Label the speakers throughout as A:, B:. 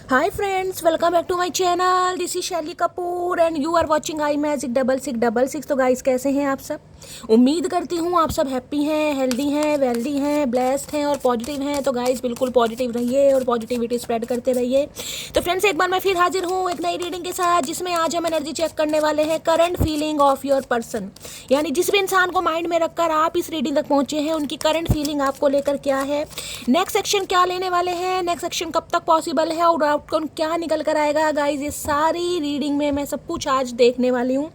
A: Hi friends, welcome back to my channel. This is शैली Kapoor and you are watching I magic 6666। तो guys कैसे हैं आप सब? उम्मीद करती हूँ आप सब हैप्पी हैं, हेल्दी हैं, वेल्दी हैं, ब्लेस्ड हैं और पॉजिटिव हैं। तो गाइस बिल्कुल पॉजिटिव रहिए और पॉजिटिविटी स्प्रेड करते रहिए। तो फ्रेंड्स एक बार मैं फिर हाजिर हूँ एक नई रीडिंग के साथ, जिसमें आज हम एनर्जी चेक करने वाले हैं current feeling of your person. यानी जिस भी इंसान को माइंड में रखकर आप इस रीडिंग तक पहुंचे हैं, उनकी करंट फीलिंग आपको लेकर क्या है, नेक्स्ट सेक्शन क्या लेने वाले हैं, नेक्स्ट सेक्शन कब तक पॉसिबल है और आउटकम क्या निकल कर आएगा। गाइज ये सारी रीडिंग में मैं सब कुछ आज देखने वाली हूँ,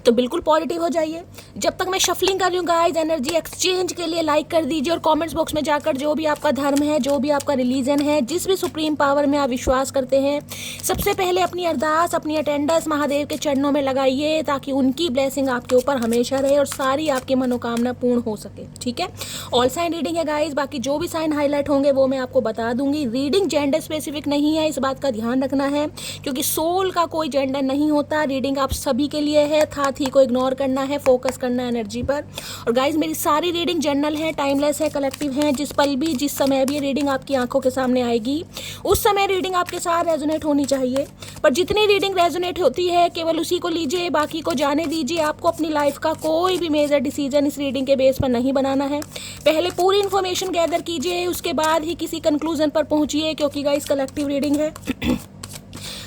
A: तो बिल्कुल पॉजिटिव हो जाइए। जब तक मैं शफलिंग कर रही हूँ गाइज, एनर्जी एक्सचेंज के लिए लाइक कर दीजिए और कमेंट्स बॉक्स में जाकर जो भी आपका धर्म है, जो भी आपका रिलीजन है, जिस भी सुप्रीम पावर में आप विश्वास करते हैं, सबसे पहले अपनी अरदास, अपनी अटेंडेंस महादेव के चरणों में लगाइए, ताकि उनकी ब्लेसिंग आपके ऊपर हमेशा रहे और सारी आपकी मनोकामना पूर्ण हो सके। ठीक है, ऑल साइन रीडिंग है गाइज, बाकी जो भी साइन हाईलाइट होंगे वो मैं आपको बता दूंगी। रीडिंग जेंडर स्पेसिफिक नहीं है, इस बात का ध्यान रखना है, क्योंकि सोल का कोई जेंडर नहीं होता। रीडिंग आप सभी के लिए है, था थी को इग्नोर करना है, फोकस करना है एनर्जी पर। और गाइज मेरी सारी रीडिंग जनरल है, टाइमलेस है, कलेक्टिव है। जिस पल भी, जिस समय भी रीडिंग आपकी आंखों के सामने आएगी, उस समय रीडिंग आपके साथ रेजोनेट होनी चाहिए। पर जितनी रीडिंग रेजोनेट होती है केवल उसी को लीजिए, बाकी को जाने दीजिए। आपको अपनी लाइफ का कोई भी मेजर डिसीजन इस रीडिंग के बेस पर नहीं बनाना है। पहले पूरी इन्फॉर्मेशन गैदर कीजिए, उसके बाद ही किसी कंक्लूजन पर पहुंचिए, क्योंकि गाइज कलेक्टिव रीडिंग है।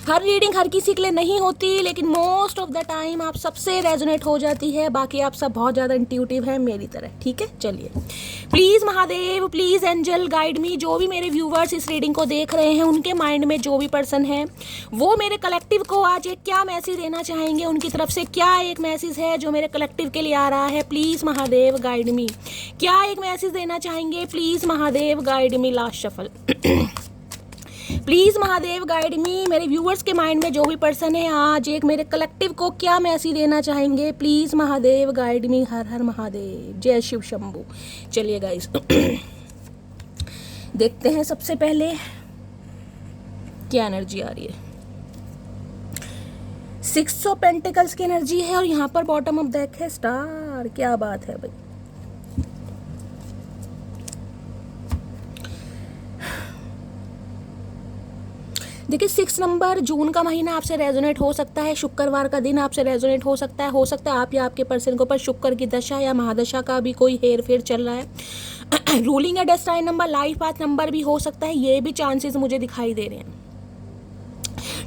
A: हर रीडिंग हर किसी के लिए नहीं होती, लेकिन मोस्ट ऑफ द टाइम आप सबसे रेजोनेट हो जाती है। बाकी आप सब बहुत ज़्यादा इंट्यूटिव हैं मेरी तरह। ठीक है, चलिए please Mahadev, please angel guide me. जो भी मेरे व्यूवर्स इस रीडिंग को देख रहे हैं, उनके माइंड में जो भी पर्सन है, वो मेरे कलेक्टिव को आज एक क्या मैसेज देना चाहेंगे, उनकी तरफ से क्या एक मैसेज है जो मेरे कलेक्टिव के लिए आ रहा है। प्लीज़ महादेव गाइड मी, क्या एक मैसेज देना चाहेंगे? Please Mahadev guide me. Last shuffle. Please Mahadev guide मी। मेरे व्यूवर्स के माइंड में जो भी पर्सन है, आज एक मेरे कलेक्टिव को क्या मैसेज देना चाहेंगे? Please Mahadev guide me. हर हर महादेव, जय शिव शंभू। चलिए गाइस देखते हैं सबसे पहले क्या एनर्जी आ रही है। 6 ऑफ पेंटिकल्स की एनर्जी है और यहाँ पर बॉटम ऑफ डेक है स्टार। क्या बात है भाई। देखिए 6 नंबर, जून का महीना आपसे रेजोनेट हो सकता है, शुक्रवार का दिन आपसे रेजोनेट हो सकता है। हो सकता है आप या आपके पर्सन के ऊपर शुक्र की दशा या महादशा का भी कोई हेर फेर चल रहा है। रूलिंग या destined number, life path number भी हो सकता है, ये भी चांसेस मुझे दिखाई दे रहे हैं।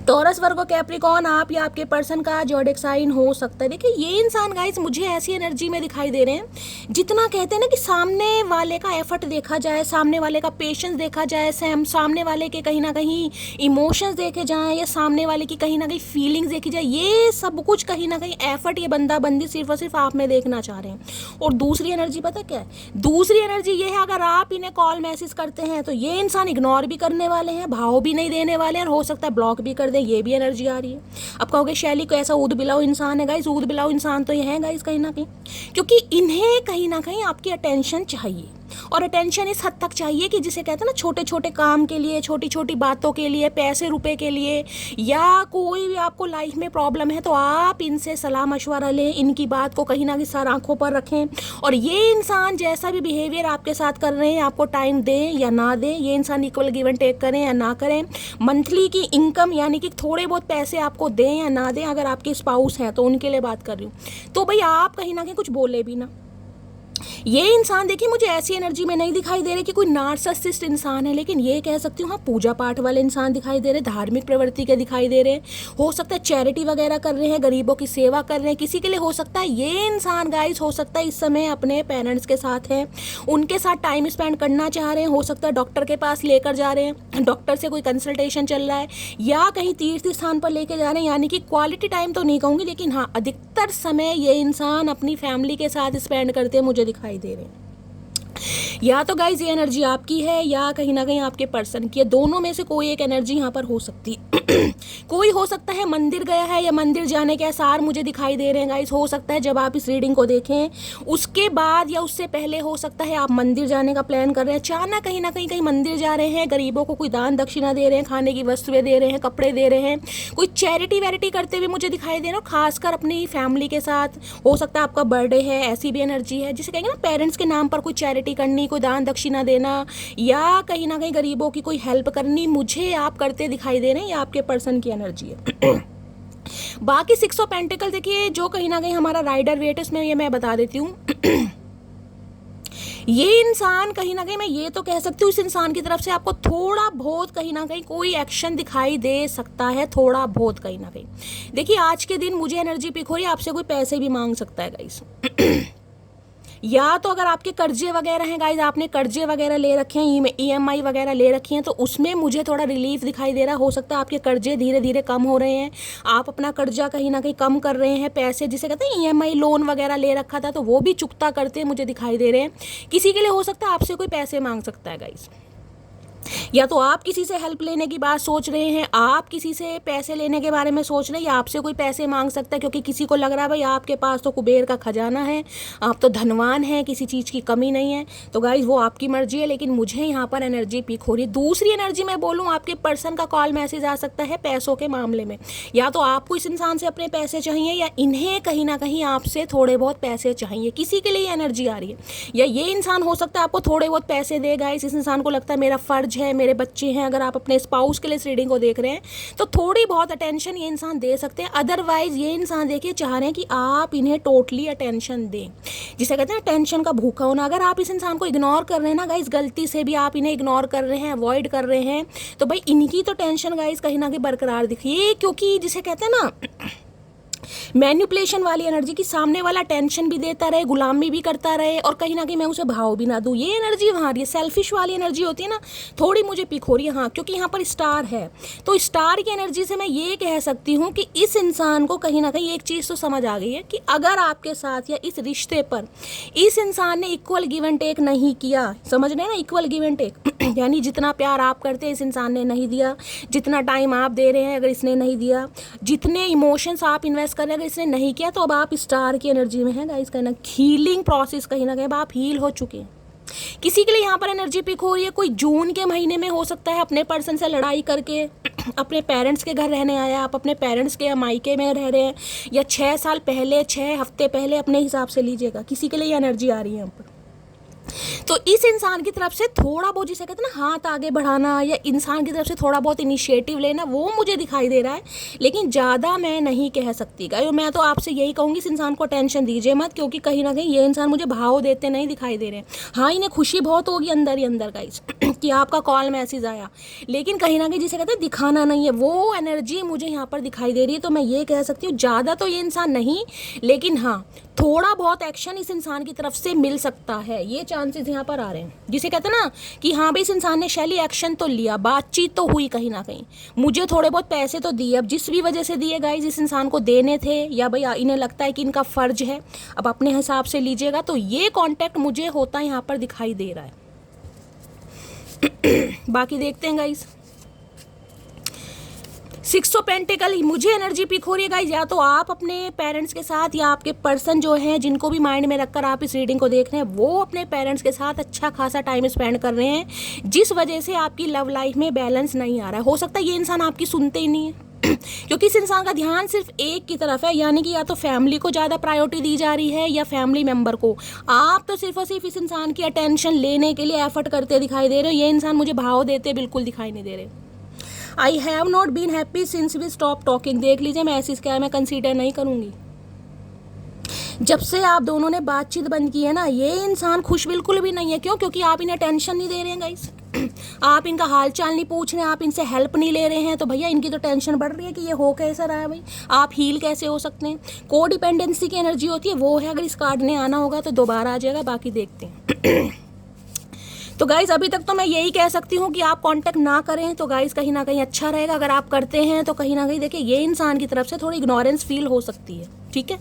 A: टॉरस, वर्गो, कैप्रिकॉर्न, आप या आपके पर्सन का जोडिक साइन हो सकता है। देखिए ये इंसान गाइस मुझे ऐसी एनर्जी में दिखाई दे रहे हैं, जितना कहते हैं ना कि सामने वाले का एफर्ट देखा जाए, सामने वाले का पेशेंस देखा जाए, सामने वाले के कहीं ना कहीं इमोशंस देखे जाएं, या सामने वाले की कहीं ना कहीं फीलिंग्स देखी जाए, ये सब कुछ कहीं ना कहीं एफर्ट ये बंदा बंदी सिर्फ और सिर्फ आप में देखना चाह रहे हैं। और दूसरी एनर्जी पता क्या है? दूसरी एनर्जी ये है, अगर आप इन्हें कॉल मैसेज करते हैं तो ये इंसान इग्नोर भी करने वाले हैं, भाव भी नहीं देने वाले हैं, और हो सकता है ब्लॉक भी कर दें। ये भी एनर्जी आ रही है। अब कहोगे शैली को ऐसा ऊद बिलाऊ इंसान है। गाइस ऊद बिलाऊ इंसान तो ये है गाइस कहीं ना कहीं, क्योंकि इन्हें कहीं ना कहीं आपकी अटेंशन चाहिए, और अटेंशन इस हद तक चाहिए कि जिसे कहते हैं ना, छोटे छोटे काम के लिए, छोटी छोटी बातों के लिए, पैसे रुपए के लिए, या कोई भी आपको लाइफ में प्रॉब्लम है तो आप इनसे सलाह मशवरा लें, इनकी बात को कहीं ना कहीं सर आंखों पर रखें। और ये इंसान जैसा भी बिहेवियर आपके साथ कर रहे हैं, आपको टाइम दें या ना दें, ये इंसान इक्वल गिव एंड टेक करें या ना करें, मंथली की इनकम यानी कि थोड़े बहुत पैसे आपको दें या ना दें, अगर आपके स्पाउस हैं तो उनके लिए बात कर रही हूँ, तो भाई आप कहीं ना कहीं कुछ बोले भी ना। ये इंसान देखिए मुझे ऐसी एनर्जी में नहीं दिखाई दे रहे कि कोई नार्सिसिस्ट इंसान है, लेकिन ये कह सकती हूँ हाँ पूजा पाठ वाले इंसान दिखाई दे रहे, धार्मिक प्रवृत्ति के दिखाई दे रहे हैं। हो सकता है चैरिटी वगैरह कर रहे हैं, गरीबों की सेवा कर रहे हैं, किसी के लिए हो सकता है। ये इंसान गाइस हो सकता है इस समय अपने पेरेंट्स के साथ हैं, उनके साथ टाइम स्पेंड करना चाह रहे हैं। हो सकता है डॉक्टर के पास लेकर जा रहे हैं, डॉक्टर से कोई कंसल्टेशन चल रहा है, या कहीं तीर्थ स्थान पर लेके जा रहे हैं। यानी कि क्वालिटी टाइम तो नहीं कहूँगी, लेकिन हाँ अधिकतर समय ये इंसान अपनी फैमिली के साथ स्पेंड करते हैं मुझे दिखाई दे रहे हैं। या तो गाइज ये एनर्जी आपकी है या कहीं ना कहीं आपके पर्सन की है, दोनों में से कोई एक एनर्जी यहाँ पर हो सकती है। कोई हो सकता है मंदिर गया है या मंदिर जाने के आसार मुझे दिखाई दे रहे हैं गाइस। हो सकता है जब आप इस रीडिंग को देखें उसके बाद या उससे पहले हो सकता है आप मंदिर जाने का प्लान कर रहे हैं, अचानक कहीं ना कहीं मंदिर जा रहे हैं, गरीबों को कोई दान दक्षिणा दे रहे हैं, खाने की वस्तुएं दे रहे हैं, कपड़े दे रहे हैं, कोई चैरिटी वैरिटी करते हुए मुझे दिखाई दे रहा है, खासकर अपनी फैमिली के साथ। हो सकता है आपका बर्थडे है, ऐसी भी एनर्जी है जिसे कहेंगे ना पेरेंट्स के नाम पर कोई चैरिटी करनी, को दान दक्षिणा देना या कहीं ना कहीं गरीबों की कोई हेल्प करनी, मुझे आप करते दिखाई दे रहे हैं, ये आपके पर्सन की एनर्जी है। बाकी 6 ऑफ पेंटिकल देखिए जो कहीं ना कहीं हमारा राइडर वेट है, इसमें ये मैं बता देती हूँ ये इंसान कहीं ना कहीं मैं ये तो कह सकती हूँ इस इंसान की तरफ से आपको थोड़ा बहुत कहीं ना कहीं कोई एक्शन दिखाई दे सकता है, थोड़ा बहुत कहीं ना कहीं। देखिए आज के दिन मुझे एनर्जी पिक हो रही है, आपसे कोई पैसे भी मांग सकता है गाइस। या तो अगर आपके कर्जे वगैरह हैं गाइज, आपने कर्जे वगैरह ले रखे हैं, EMI वगैरह ले रखी हैं, तो उसमें मुझे थोड़ा रिलीफ दिखाई दे रहा है। हो सकता है आपके कर्जे धीरे धीरे कम हो रहे हैं, आप अपना कर्जा कहीं ना कहीं कम कर रहे हैं, पैसे जिसे कहते हैं EMI लोन वगैरह ले रखा था तो वो भी चुकता करते मुझे दिखाई दे रहे हैं। किसी के लिए हो सकता है आपसे कोई पैसे मांग सकता है गाइज, या तो आप किसी से हेल्प लेने की बात सोच रहे हैं, आप किसी से पैसे लेने के बारे में सोच रहे हैं, या आपसे कोई पैसे मांग सकता है क्योंकि किसी को लग रहा है भाई आपके पास तो कुबेर का खजाना है, आप तो धनवान हैं, किसी चीज़ की कमी नहीं है। तो गाइज वो आपकी मर्जी है, लेकिन मुझे यहाँ पर एनर्जी पिक हो रही है। दूसरी एनर्जी मैं बोलूँ, आपके पर्सन का कॉल मैसेज आ सकता है पैसों के मामले में, या तो आपको इस इंसान से अपने पैसे चाहिए या इन्हें कहीं ना कहीं आपसे थोड़े बहुत पैसे चाहिए, किसी के लिए एनर्जी आ रही है। या ये इंसान हो सकता है आपको थोड़े बहुत पैसे देगा, इस इंसान को लगता है मेरा फर्ज है, मेरे बच्चे हैं, अगर आप अपने स्पाउस के लिए इस रीडिंग को देख रहे हैं तो थोड़ी बहुत अटेंशन ये इंसान दे सकते हैं। अदरवाइज ये इंसान देखिए चाह रहे हैं कि आप इन्हें टोटली अटेंशन दें, जिसे कहते हैं अटेंशन का भूखा होना। अगर आप इस इंसान को इग्नोर कर रहे हैं ना गाइज, गलती से भी आप इन्हें इग्नोर कर रहे हैं, अवॉइड कर रहे हैं, तो भाई इनकी तो टेंशन गाइज कहीं ना कहीं बरकरार दिखिए, क्योंकि जिसे कहते हैं ना मैनिपुलेशन वाली एनर्जी की, सामने वाला टेंशन भी देता रहे, गुलामी भी करता रहे और कहीं ना कहीं मैं उसे भाव भी ना दूं, ये एनर्जी वहाँ रही है। सेल्फिश वाली एनर्जी होती है ना, थोड़ी मुझे पिक हो रही है। हाँ, क्योंकि यहाँ पर स्टार है, तो स्टार की एनर्जी से मैं ये कह सकती हूँ कि इस इंसान को कहीं ना कहीं एक चीज़ तो समझ आ गई है कि अगर आपके साथ या इस रिश्ते पर इस इंसान ने इक्वल गिव एंड टेक नहीं किया, समझ रहे हैं ना, इक्वल गिव एंड टेक यानी जितना प्यार आप करते हैं इस इंसान ने नहीं दिया, जितना टाइम आप दे रहे हैं अगर इसने नहीं दिया, जितने इमोशंस आप इन्वेस्ट कर रहे हैं अगर इसने नहीं किया, तो अब आप स्टार की एनर्जी में हैं गाइस। कहीं ना हीलिंग प्रोसेस कहीं ना कहीं अब आप हील हो चुके हैं। किसी के लिए यहाँ पर एनर्जी पिक हो रही है, कोई जून के महीने में हो सकता है अपने पर्सन से लड़ाई करके अपने पेरेंट्स के घर रहने आया, आप अपने पेरेंट्स के मायके में रह रहे हैं, या 6 साल पहले, 6 हफ्ते पहले, अपने हिसाब से लीजिएगा। किसी के लिए एनर्जी आ रही है यहाँ पर, तो इस इंसान की तरफ से थोड़ा बहुत जिसे कहते हैं ना हाथ आगे बढ़ाना, या इंसान की तरफ से थोड़ा बहुत इनिशिएटिव लेना, वो मुझे दिखाई दे रहा है, लेकिन ज़्यादा मैं नहीं कह सकती गाइस। मैं तो आपसे यही कहूँगी इस इंसान को टेंशन दीजिए मत, क्योंकि कहीं ना कहीं ये इंसान मुझे भाव देते नहीं दिखाई दे रहे हैं। हाँ, इन्हें खुशी बहुत होगी अंदर ही अंदर गाइस कि आपका कॉल मैसेज आया, लेकिन कहीं ना कहीं जिसे कहते हैं दिखाना नहीं है, वो एनर्जी मुझे यहाँ पर दिखाई दे रही है। तो मैं ये कह सकती हूँ ज़्यादा तो ये इंसान नहीं, लेकिन हाँ थोड़ा बहुत एक्शन इस इंसान की तरफ से मिल सकता है, ये चांसेस यहाँ पर आ रहे हैं। जिसे कहते हैं ना कि हाँ भाई इस इंसान ने शैली एक्शन तो लिया, बातचीत तो हुई कहीं ना कहीं, मुझे थोड़े बहुत पैसे तो दिए, अब जिस भी वजह से दिए गाइस इस इंसान को देने थे, या भाई इन्हें लगता है कि इनका फर्ज है, अब अपने हिसाब से लीजिएगा। तो ये कॉन्टैक्ट मुझे होता यहाँ पर दिखाई दे रहा है। बाकी देखते हैं गाइस। 6 ऑफ पेंटिकल मुझे एनर्जी पिक हो रही है गाइस, या तो आप अपने पेरेंट्स के साथ, या आपके पर्सन जो हैं जिनको भी माइंड में रखकर आप इस रीडिंग को देख रहे हैं, वो अपने पेरेंट्स के साथ अच्छा खासा टाइम स्पेंड कर रहे हैं, जिस वजह से आपकी लव लाइफ में बैलेंस नहीं आ रहा है। हो सकता है ये इंसान आपकी सुनते ही नहीं है क्योंकि इस इंसान का ध्यान सिर्फ एक की तरफ है, यानी कि या तो फैमिली को ज़्यादा प्रायोरिटी दी जा रही है या फैमिली मेंबर को। आप तो सिर्फ और सिर्फ इस इंसान की अटेंशन लेने के लिए एफर्ट करते दिखाई दे रहे हो, ये इंसान मुझे भाव देते बिल्कुल दिखाई नहीं दे रहे। I have not been happy since we stop talking, देख लीजिए मैं ऐसी क्या मैं कंसीडर नहीं करूँगी। जब से आप दोनों ने बातचीत बंद की है ना, ये इंसान खुश बिल्कुल भी नहीं है। क्यों? क्योंकि आप इन्हें टेंशन नहीं दे रहे हैं गाइस आप इनका हाल चाल नहीं पूछ रहे हैं, आप इनसे हेल्प नहीं ले रहे हैं, तो भैया इनकी तो टेंशन बढ़ रही है कि ये हो कैसा रहा है भाई, आप हील कैसे हो सकते हैं। को डिपेंडेंसी की एनर्जी होती है, वो है। अगर इस कार्ड ने आना होगा तो दोबारा आ जाएगा, बाकी देखते हैं तो गाइस अभी तक तो मैं यही कह सकती हूँ कि आप कांटेक्ट ना करें तो गाइस कहीं ना कहीं अच्छा रहेगा। अगर आप करते हैं तो कहीं ना कहीं देखिए ये इंसान की तरफ से थोड़ी इग्नोरेंस फील हो सकती है, ठीक है।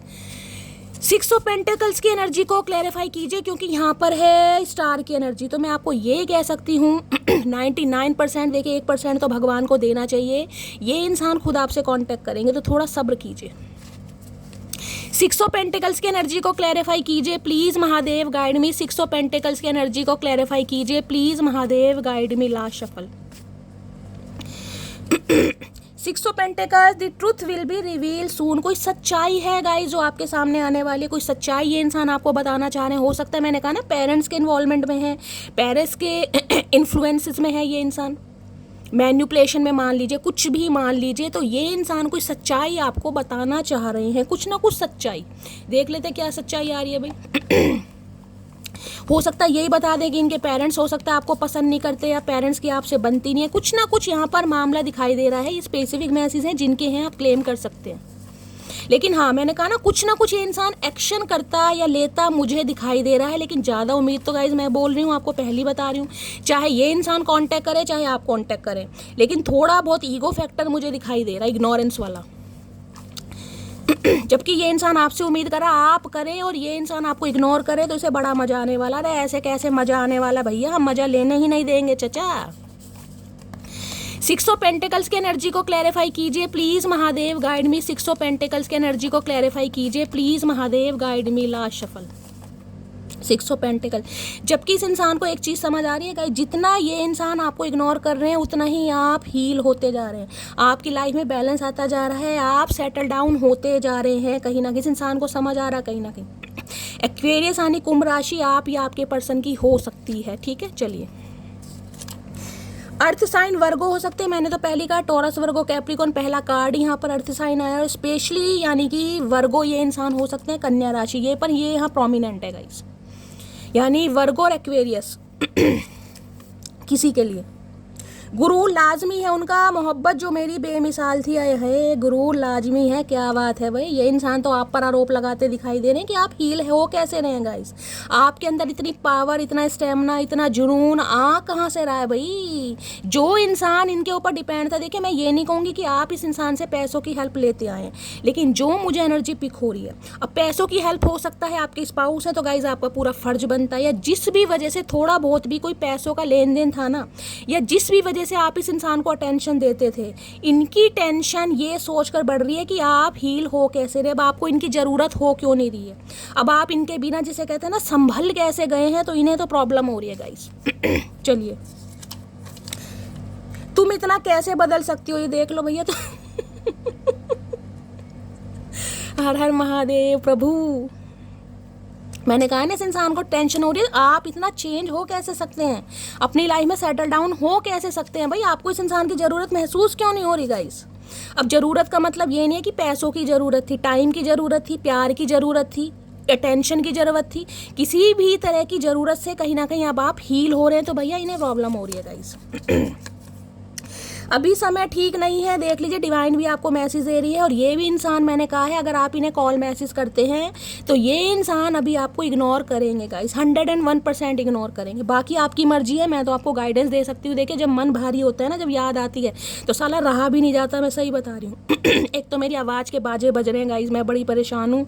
A: 6 ऑफ पेंटिकल्स की एनर्जी को क्लैरिफाई कीजिए, क्योंकि यहाँ पर है स्टार की एनर्जी। तो मैं आपको ये कह सकती हूँ 99% देखिए 1% तो भगवान को देना चाहिए। ये इंसान खुद आपसे कांटेक्ट करेंगे, तो थोड़ा सब्र कीजिए। 6 ऑफ पेंटिकल्स की एनर्जी को क्लैरिफाई कीजिए please, Mahadev guide me. 6 of pentacles की एनर्जी को क्लैरिफाई कीजिए please, Mahadev guide me. Last shuffle six of pentacles, the truth will be reveal soon. कोई सच्चाई है गाइस जो आपके सामने आने वाली है, कोई सच्चाई ये इंसान आपको बताना चाह रहे हैं। हो सकता है, मैंने कहा ना, पेरेंट्स के इन्वॉल्वमेंट में है, पेरेंट्स के इन्फ्लुएंसेस में है ये इंसान, मैन्युपुलेशन में मान लीजिए, कुछ भी मान लीजिए। तो ये इंसान कोई सच्चाई आपको बताना चाह रहे हैं, कुछ ना कुछ सच्चाई। देख लेते क्या सच्चाई आ रही है भाई। हो सकता है यही बता दें कि इनके पेरेंट्स, हो सकता है आपको पसंद नहीं करते या पेरेंट्स की आपसे बनती नहीं है, कुछ ना कुछ यहाँ पर मामला दिखाई दे रहा है। ये स्पेसिफिक मैसेज हैं जिनके हैं आप क्लेम कर सकते हैं। लेकिन हाँ, मैंने कहा ना, कुछ ना कुछ ये इंसान एक्शन करता या लेता मुझे दिखाई दे रहा है। लेकिन ज़्यादा उम्मीद तो गाइज मैं बोल रही हूँ, आपको पहली बता रही हूँ, चाहे ये इंसान कांटेक्ट करे चाहे आप कांटेक्ट करें, लेकिन थोड़ा बहुत ईगो फैक्टर मुझे दिखाई दे रहा है, इग्नोरेंस वाला। जबकि ये इंसान आपसे उम्मीद करा आप करें और ये इंसान आपको इग्नोर करे तो इसे बड़ा मजा आने वाला। अरे ऐसे कैसे मजा आने वाला भैया, हम मजा लेने ही नहीं देंगे चचा। सिक्स ऑफ पेंटिकल्स की एनर्जी को क्लैरिफाई कीजिए please Mahadev, guide me. Six of pentacles की एनर्जी को क्लैरिफाई कीजिए please Mahadev, guide me. Last shuffle, six of pentacle. जबकि इस इंसान को एक चीज़ समझ आ रही है गाइस, जितना ये इंसान आपको इग्नोर कर रहे हैं उतना ही आप हील होते जा रहे हैं, आपकी लाइफ में बैलेंस आता जा रहा है, आप सेटल डाउन होते जा रहे हैं। कहीं ना कहीं इस इंसान को समझ आ रहा है, कहीं ना कहीं एक्वेरियस यानी कुंभ राशि आप या आपके पर्सन की हो सकती है। ठीक है, चलिए। अर्थ साइन वर्गो हो सकते हैं, मैंने तो पहली कहा टॉरस वर्गो कैप्रिकॉन, पहला कार्ड यहाँ पर अर्थ साइन आया। और स्पेशली यानी कि वर्गो ये इंसान हो सकते हैं कन्या राशि, ये पर ये यहाँ प्रोमिनेंट है गाइस, यानी वर्गो और एक्वेरियस किसी के लिए। गुरु लाजमी है उनका, मोहब्बत जो मेरी बेमिसाल थी है, गुरु लाजमी है। क्या बात है भाई, ये इंसान तो आप पर आरोप लगाते दिखाई दे रहे हैं कि आप हील हो कैसे रहे हैं गाइस। आपके अंदर इतनी पावर, इतना स्टेमिना, इतना जुनून आ कहाँ से रहा है भाई। जो इंसान इनके ऊपर डिपेंड था, देखिए मैं ये नहीं कहूँगी कि आप इस इंसान से पैसों की हेल्प लेते आए, लेकिन जो मुझे एनर्जी पिक हो रही है, अब पैसों की हेल्प हो सकता है आपके स्पाउस है तो गाइज आपका पूरा फर्ज बनता है, या जिस भी वजह से थोड़ा बहुत भी कोई पैसों का लेन देन था ना, या जिस भी वजह से आप इस इंसान को अटेंशन देते थे, इनकी टेंशन ये सोचकर बढ़ रही है कि आप हील हो कैसे रहे, अब आपको इनकी ज़रूरत हो क्यों नहीं रही है, अब आप इनके बिना जिसे कहते हैं ना संभल कैसे गए हैं, तो इन्हें तो प्रॉब्लम हो रही है गाइस। चलिए, तुम इतना कैसे बदल सकती हो ये देख लो भैया। तो हर हर महादेव प्रभु। मैंने कहा ना, इस इंसान को टेंशन हो रही है, आप इतना चेंज हो कैसे सकते हैं, अपनी लाइफ में सेटल डाउन हो कैसे सकते हैं भाई। आपको इस इंसान की ज़रूरत महसूस क्यों नहीं हो रही गाइस। अब ज़रूरत का मतलब ये नहीं है कि पैसों की ज़रूरत थी, टाइम की ज़रूरत थी, प्यार की ज़रूरत थी, अटेंशन की ज़रूरत थी, किसी भी तरह की ज़रूरत से कहीं ना कहीं अब आप हील हो रहे हैं, तो भैया इन्हें प्रॉब्लम हो रही है गाइस। अभी समय ठीक नहीं है, देख लीजिए डिवाइन भी आपको मैसेज दे रही है। और ये भी इंसान, मैंने कहा है, अगर आप इन्हें कॉल मैसेज करते हैं तो ये इंसान अभी आपको इग्नोर करेंगे गाइस, 101% इग्नोर करेंगे। बाकी आपकी मर्जी है, मैं तो आपको गाइडेंस दे सकती हूँ। देखिए, जब मन भारी होता है ना, जब याद आती है तो साला रहा भी नहीं जाता, मैं सही बता रही हूँ। एक तो मेरी आवाज़ के बाजे बज रहे हैं गाइस, मैं बड़ी परेशान हूँ,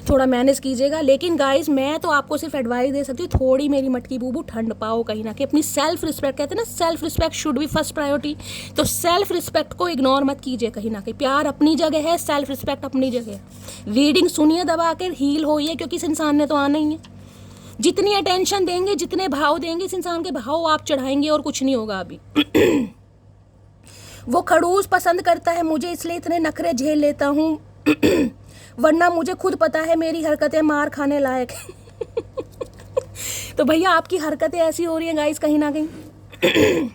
A: थोड़ा मैनेज कीजिएगा। लेकिन गाइस, मैं तो आपको सिर्फ एडवाइस दे सकती हूँ, थोड़ी मेरी मटकी बूबू ठंड पाओ कहीं ना कहीं। अपनी सेल्फ रिस्पेक्ट, कहते हैं ना, self respect should be first priority, तो सेल्फ रिस्पेक्ट को इग्नोर मत कीजिए कहीं ना कहीं। प्यार अपनी जगह है, सेल्फ रिस्पेक्ट अपनी जगह है। रीडिंग सुनिए दबा कर, हील होइए, क्योंकि इस इंसान ने तो आना ही है। जितनी अटेंशन देंगे, जितने भाव देंगे, इस इंसान के भाव आप चढ़ाएंगे और कुछ नहीं होगा अभी। वो खड़ूस पसंद करता है मुझे, इसलिए इतने नखरे झेल लेता हूँ, वरना मुझे खुद पता है मेरी हरकतें मार खाने लायक। तो भैया आपकी हरकतें ऐसी हो रही हैं गाइस कहीं ना कहीं।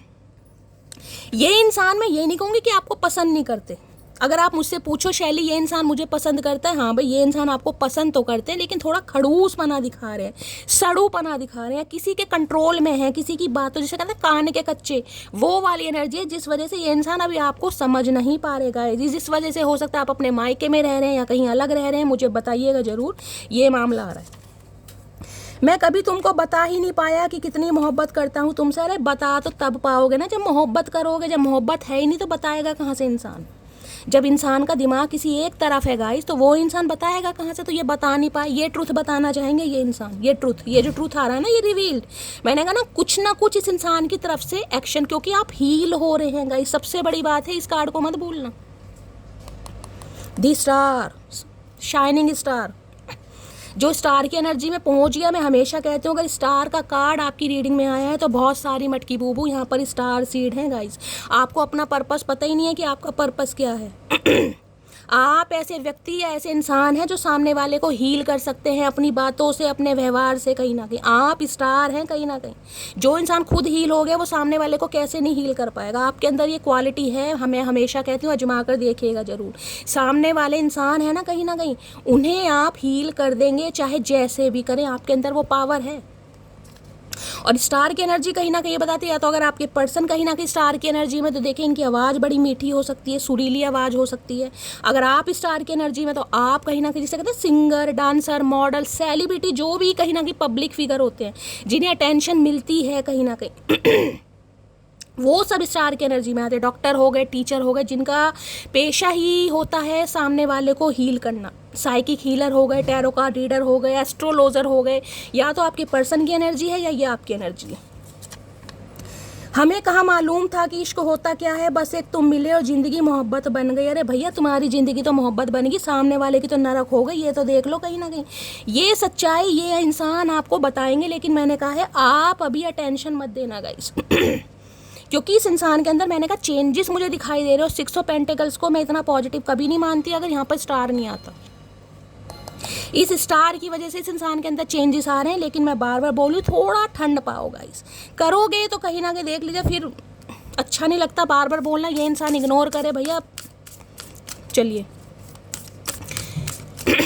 A: ये इंसान, मैं ये नहीं कहूँगी कि आपको पसंद नहीं करते। अगर आप मुझसे पूछो शैली, ये इंसान मुझे पसंद करता है, हाँ भाई ये इंसान आपको पसंद तो करते हैं, लेकिन थोड़ा खड़ूसपना दिखा रहे हैं, सड़ूपना दिखा रहे हैं, किसी के कंट्रोल में है, किसी की बातों, जिसे कहते हैं कान के कच्चे, वो वाली एनर्जी है, जिस वजह से ये इंसान अभी आपको समझ नहीं पा रहेगा। जिस वजह से हो सकता है आप अपने मायके में रह रहे हैं या कहीं अलग रह रहे हैं, मुझे बताइएगा ज़रूर, ये मामला आ रहा है। मैं कभी तुमको बता ही नहीं पाया कि कितनी मोहब्बत करता हूँ तुमसे। अरे बता तो तब पाओगे ना जब मोहब्बत करोगे, जब मोहब्बत है ही नहीं तो बताएगा कहाँ से इंसान। जब इंसान का दिमाग किसी एक तरफ है गाइस, तो वो इंसान बताएगा कहाँ से। तो ये बता नहीं पाए, ये ट्रुथ बताना चाहेंगे ये इंसान, ये ट्रुथ, ये जो ट्रुथ आ रहा है ना, ये रिवील्ड। मैंने कहा ना कुछ इस इंसान की तरफ से एक्शन, क्योंकि आप हील हो रहे हैं गाइस, सबसे बड़ी बात है, इस कार्ड को मत भूलना। दी स्टार, शाइनिंग स्टार, जो स्टार की एनर्जी में पहुंच गया, मैं हमेशा कहती हूँ अगर स्टार का कार्ड आपकी रीडिंग में आया है तो बहुत सारी मटकी बूबू यहाँ पर स्टार सीड हैं गाइस। आपको अपना पर्पस पता ही नहीं है कि आपका पर्पस क्या है। आप ऐसे व्यक्ति या ऐसे इंसान हैं जो सामने वाले को हील कर सकते हैं अपनी बातों से, अपने व्यवहार से। कहीं ना कहीं आप स्टार हैं। कहीं ना कहीं जो इंसान खुद हील हो गया वो सामने वाले को कैसे नहीं हील कर पाएगा। आपके अंदर ये क्वालिटी है, हमें हमेशा कहती हूँ आजमा कर देखिएगा ज़रूर। सामने वाले इंसान है ना कहीं उन्हें आप हील कर देंगे, चाहे जैसे भी करें। आपके अंदर वो पावर है। और स्टार की एनर्जी कहीं ना कहीं ये बताती है, या तो अगर आपके पर्सन कहीं ना कहीं स्टार की एनर्जी में, तो देखें इनकी आवाज़ बड़ी मीठी हो सकती है, सुरीली आवाज़ हो सकती है। अगर आप स्टार की एनर्जी में, तो आप कहीं ना कहीं जिसे कहते हैं सिंगर, डांसर, मॉडल, सेलिब्रिटी, जो भी कहीं ना कहीं पब्लिक फिगर होते हैं जिन्हें अटेंशन मिलती है कहीं ना कहीं वो सब स्टार की एनर्जी में आते हैं। डॉक्टर हो गए, टीचर हो गए, जिनका पेशा ही होता है सामने वाले को हील करना। साइकिक हीलर हो गए, टैरो कार्ड रीडर हो गए, एस्ट्रोलॉजर हो गए। या तो आपके पर्सन की एनर्जी है या ये आपकी एनर्जी है। हमें कहाँ मालूम था कि इश्क होता क्या है, बस एक तुम मिले और ज़िंदगी मोहब्बत बन गई। अरे भैया तुम्हारी ज़िंदगी तो मोहब्बत बनेगी, सामने वाले की तो नरक हो गई। ये तो देख लो कहीं ना कहीं ये सच्चाई ये इंसान आपको बताएंगे। लेकिन मैंने कहा है आप अभी अटेंशन मत देना गाइस। क्योंकि इस इंसान के अंदर मैंने कहा चेंजेस मुझे दिखाई दे रहे हो। 6 ऑफ पेंटिकल्स को मैं इतना पॉजिटिव कभी नहीं मानती अगर यहाँ पर स्टार नहीं आता। इस स्टार की वजह से इस इंसान के अंदर चेंजेस आ रहे हैं। लेकिन मैं बार बार बोलूँ थोड़ा ठंड पाओ गाइस। करोगे तो कहीं ना कहीं देख लीजिए, फिर अच्छा नहीं लगता बार बार बोलना। ये इंसान इग्नोर करे भैया, चलिए।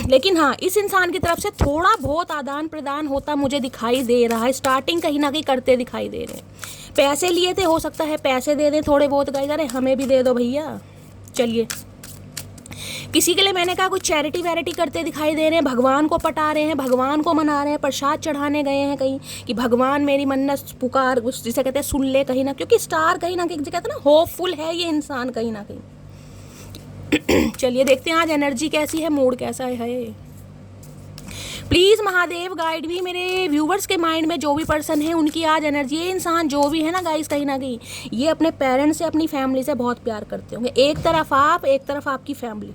A: लेकिन हाँ, इस इंसान की तरफ से थोड़ा बहुत आदान प्रदान होता मुझे दिखाई दे रहा है। स्टार्टिंग कहीं ना कहीं करते दिखाई दे रहे हैं। पैसे लिए थे, हो सकता है पैसे दे दें थोड़े बहुत गाइस। अरे हमें भी दे दो भैया, चलिए। किसी के लिए मैंने कहा कुछ चैरिटी वैरिटी करते दिखाई दे रहे हैं। भगवान को पटा रहे हैं, भगवान को मना रहे हैं, प्रसाद चढ़ाने गए हैं कहीं कि भगवान मेरी मन्नत पुकार जिसे कहते हैं सुन ले कहीं ना। क्योंकि स्टार कहीं ना कहीं कहते हैं ना होपफुल है ये इंसान कहीं ना कहीं। चलिए देखते हैं आज एनर्जी कैसी है, मूड कैसा है। प्लीज़ महादेव गाइड भी मेरे व्यूवर्स के माइंड में जो भी पर्सन है उनकी आज एनर्जी। ये इंसान जो भी है ना गाइस कहीं ना कहीं ये अपने पेरेंट्स से, अपनी फैमिली से बहुत प्यार करते होंगे। एक तरफ आप, एक तरफ आपकी फैमिली।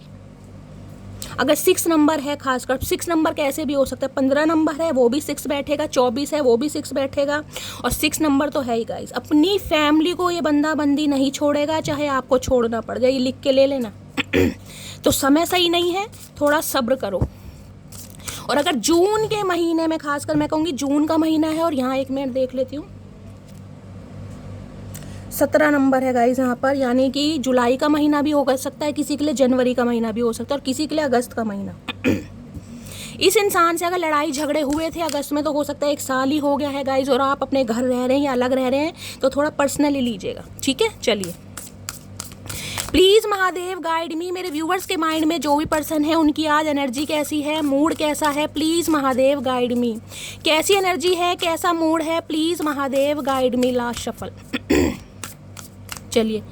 A: अगर 6 नंबर है, खासकर 6 नंबर कैसे भी हो सकता है। 15 नंबर है वो भी 6 बैठेगा, 24 है वो भी 6 बैठेगा, और 6 नंबर तो है ही गाइस। अपनी फैमिली को ये बंदा बंदी नहीं छोड़ेगा, चाहे आपको छोड़ना पड़ जाए। ये लिख के ले लेना। तो समय सही नहीं है, थोड़ा सब्र करो। और अगर जून के महीने में, खासकर मैं कहूँगी जून का महीना है, और यहाँ एक मिनट देख लेती हूँ, 17 नंबर है गाइस यहाँ पर। यानी कि जुलाई का महीना भी हो सकता है किसी के लिए, जनवरी का महीना भी हो सकता है, और किसी के लिए अगस्त का महीना। इस इंसान से अगर लड़ाई झगड़े हुए थे अगस्त में, तो हो सकता है 1 साल ही हो गया है गाइस, और आप अपने घर रह रहे हैं या अलग रह रहे हैं, तो थोड़ा पर्सनली लीजिएगा, ठीक है। चलिए प्लीज़ महादेव गाइड मी, मेरे व्यूवर्स के माइंड में जो भी पर्सन है उनकी आज एनर्जी कैसी है, मूड कैसा है। प्लीज़ महादेव गाइड मी, कैसी एनर्जी है, कैसा मूड है, please Mahadev guide me. Last shuffle. चलिए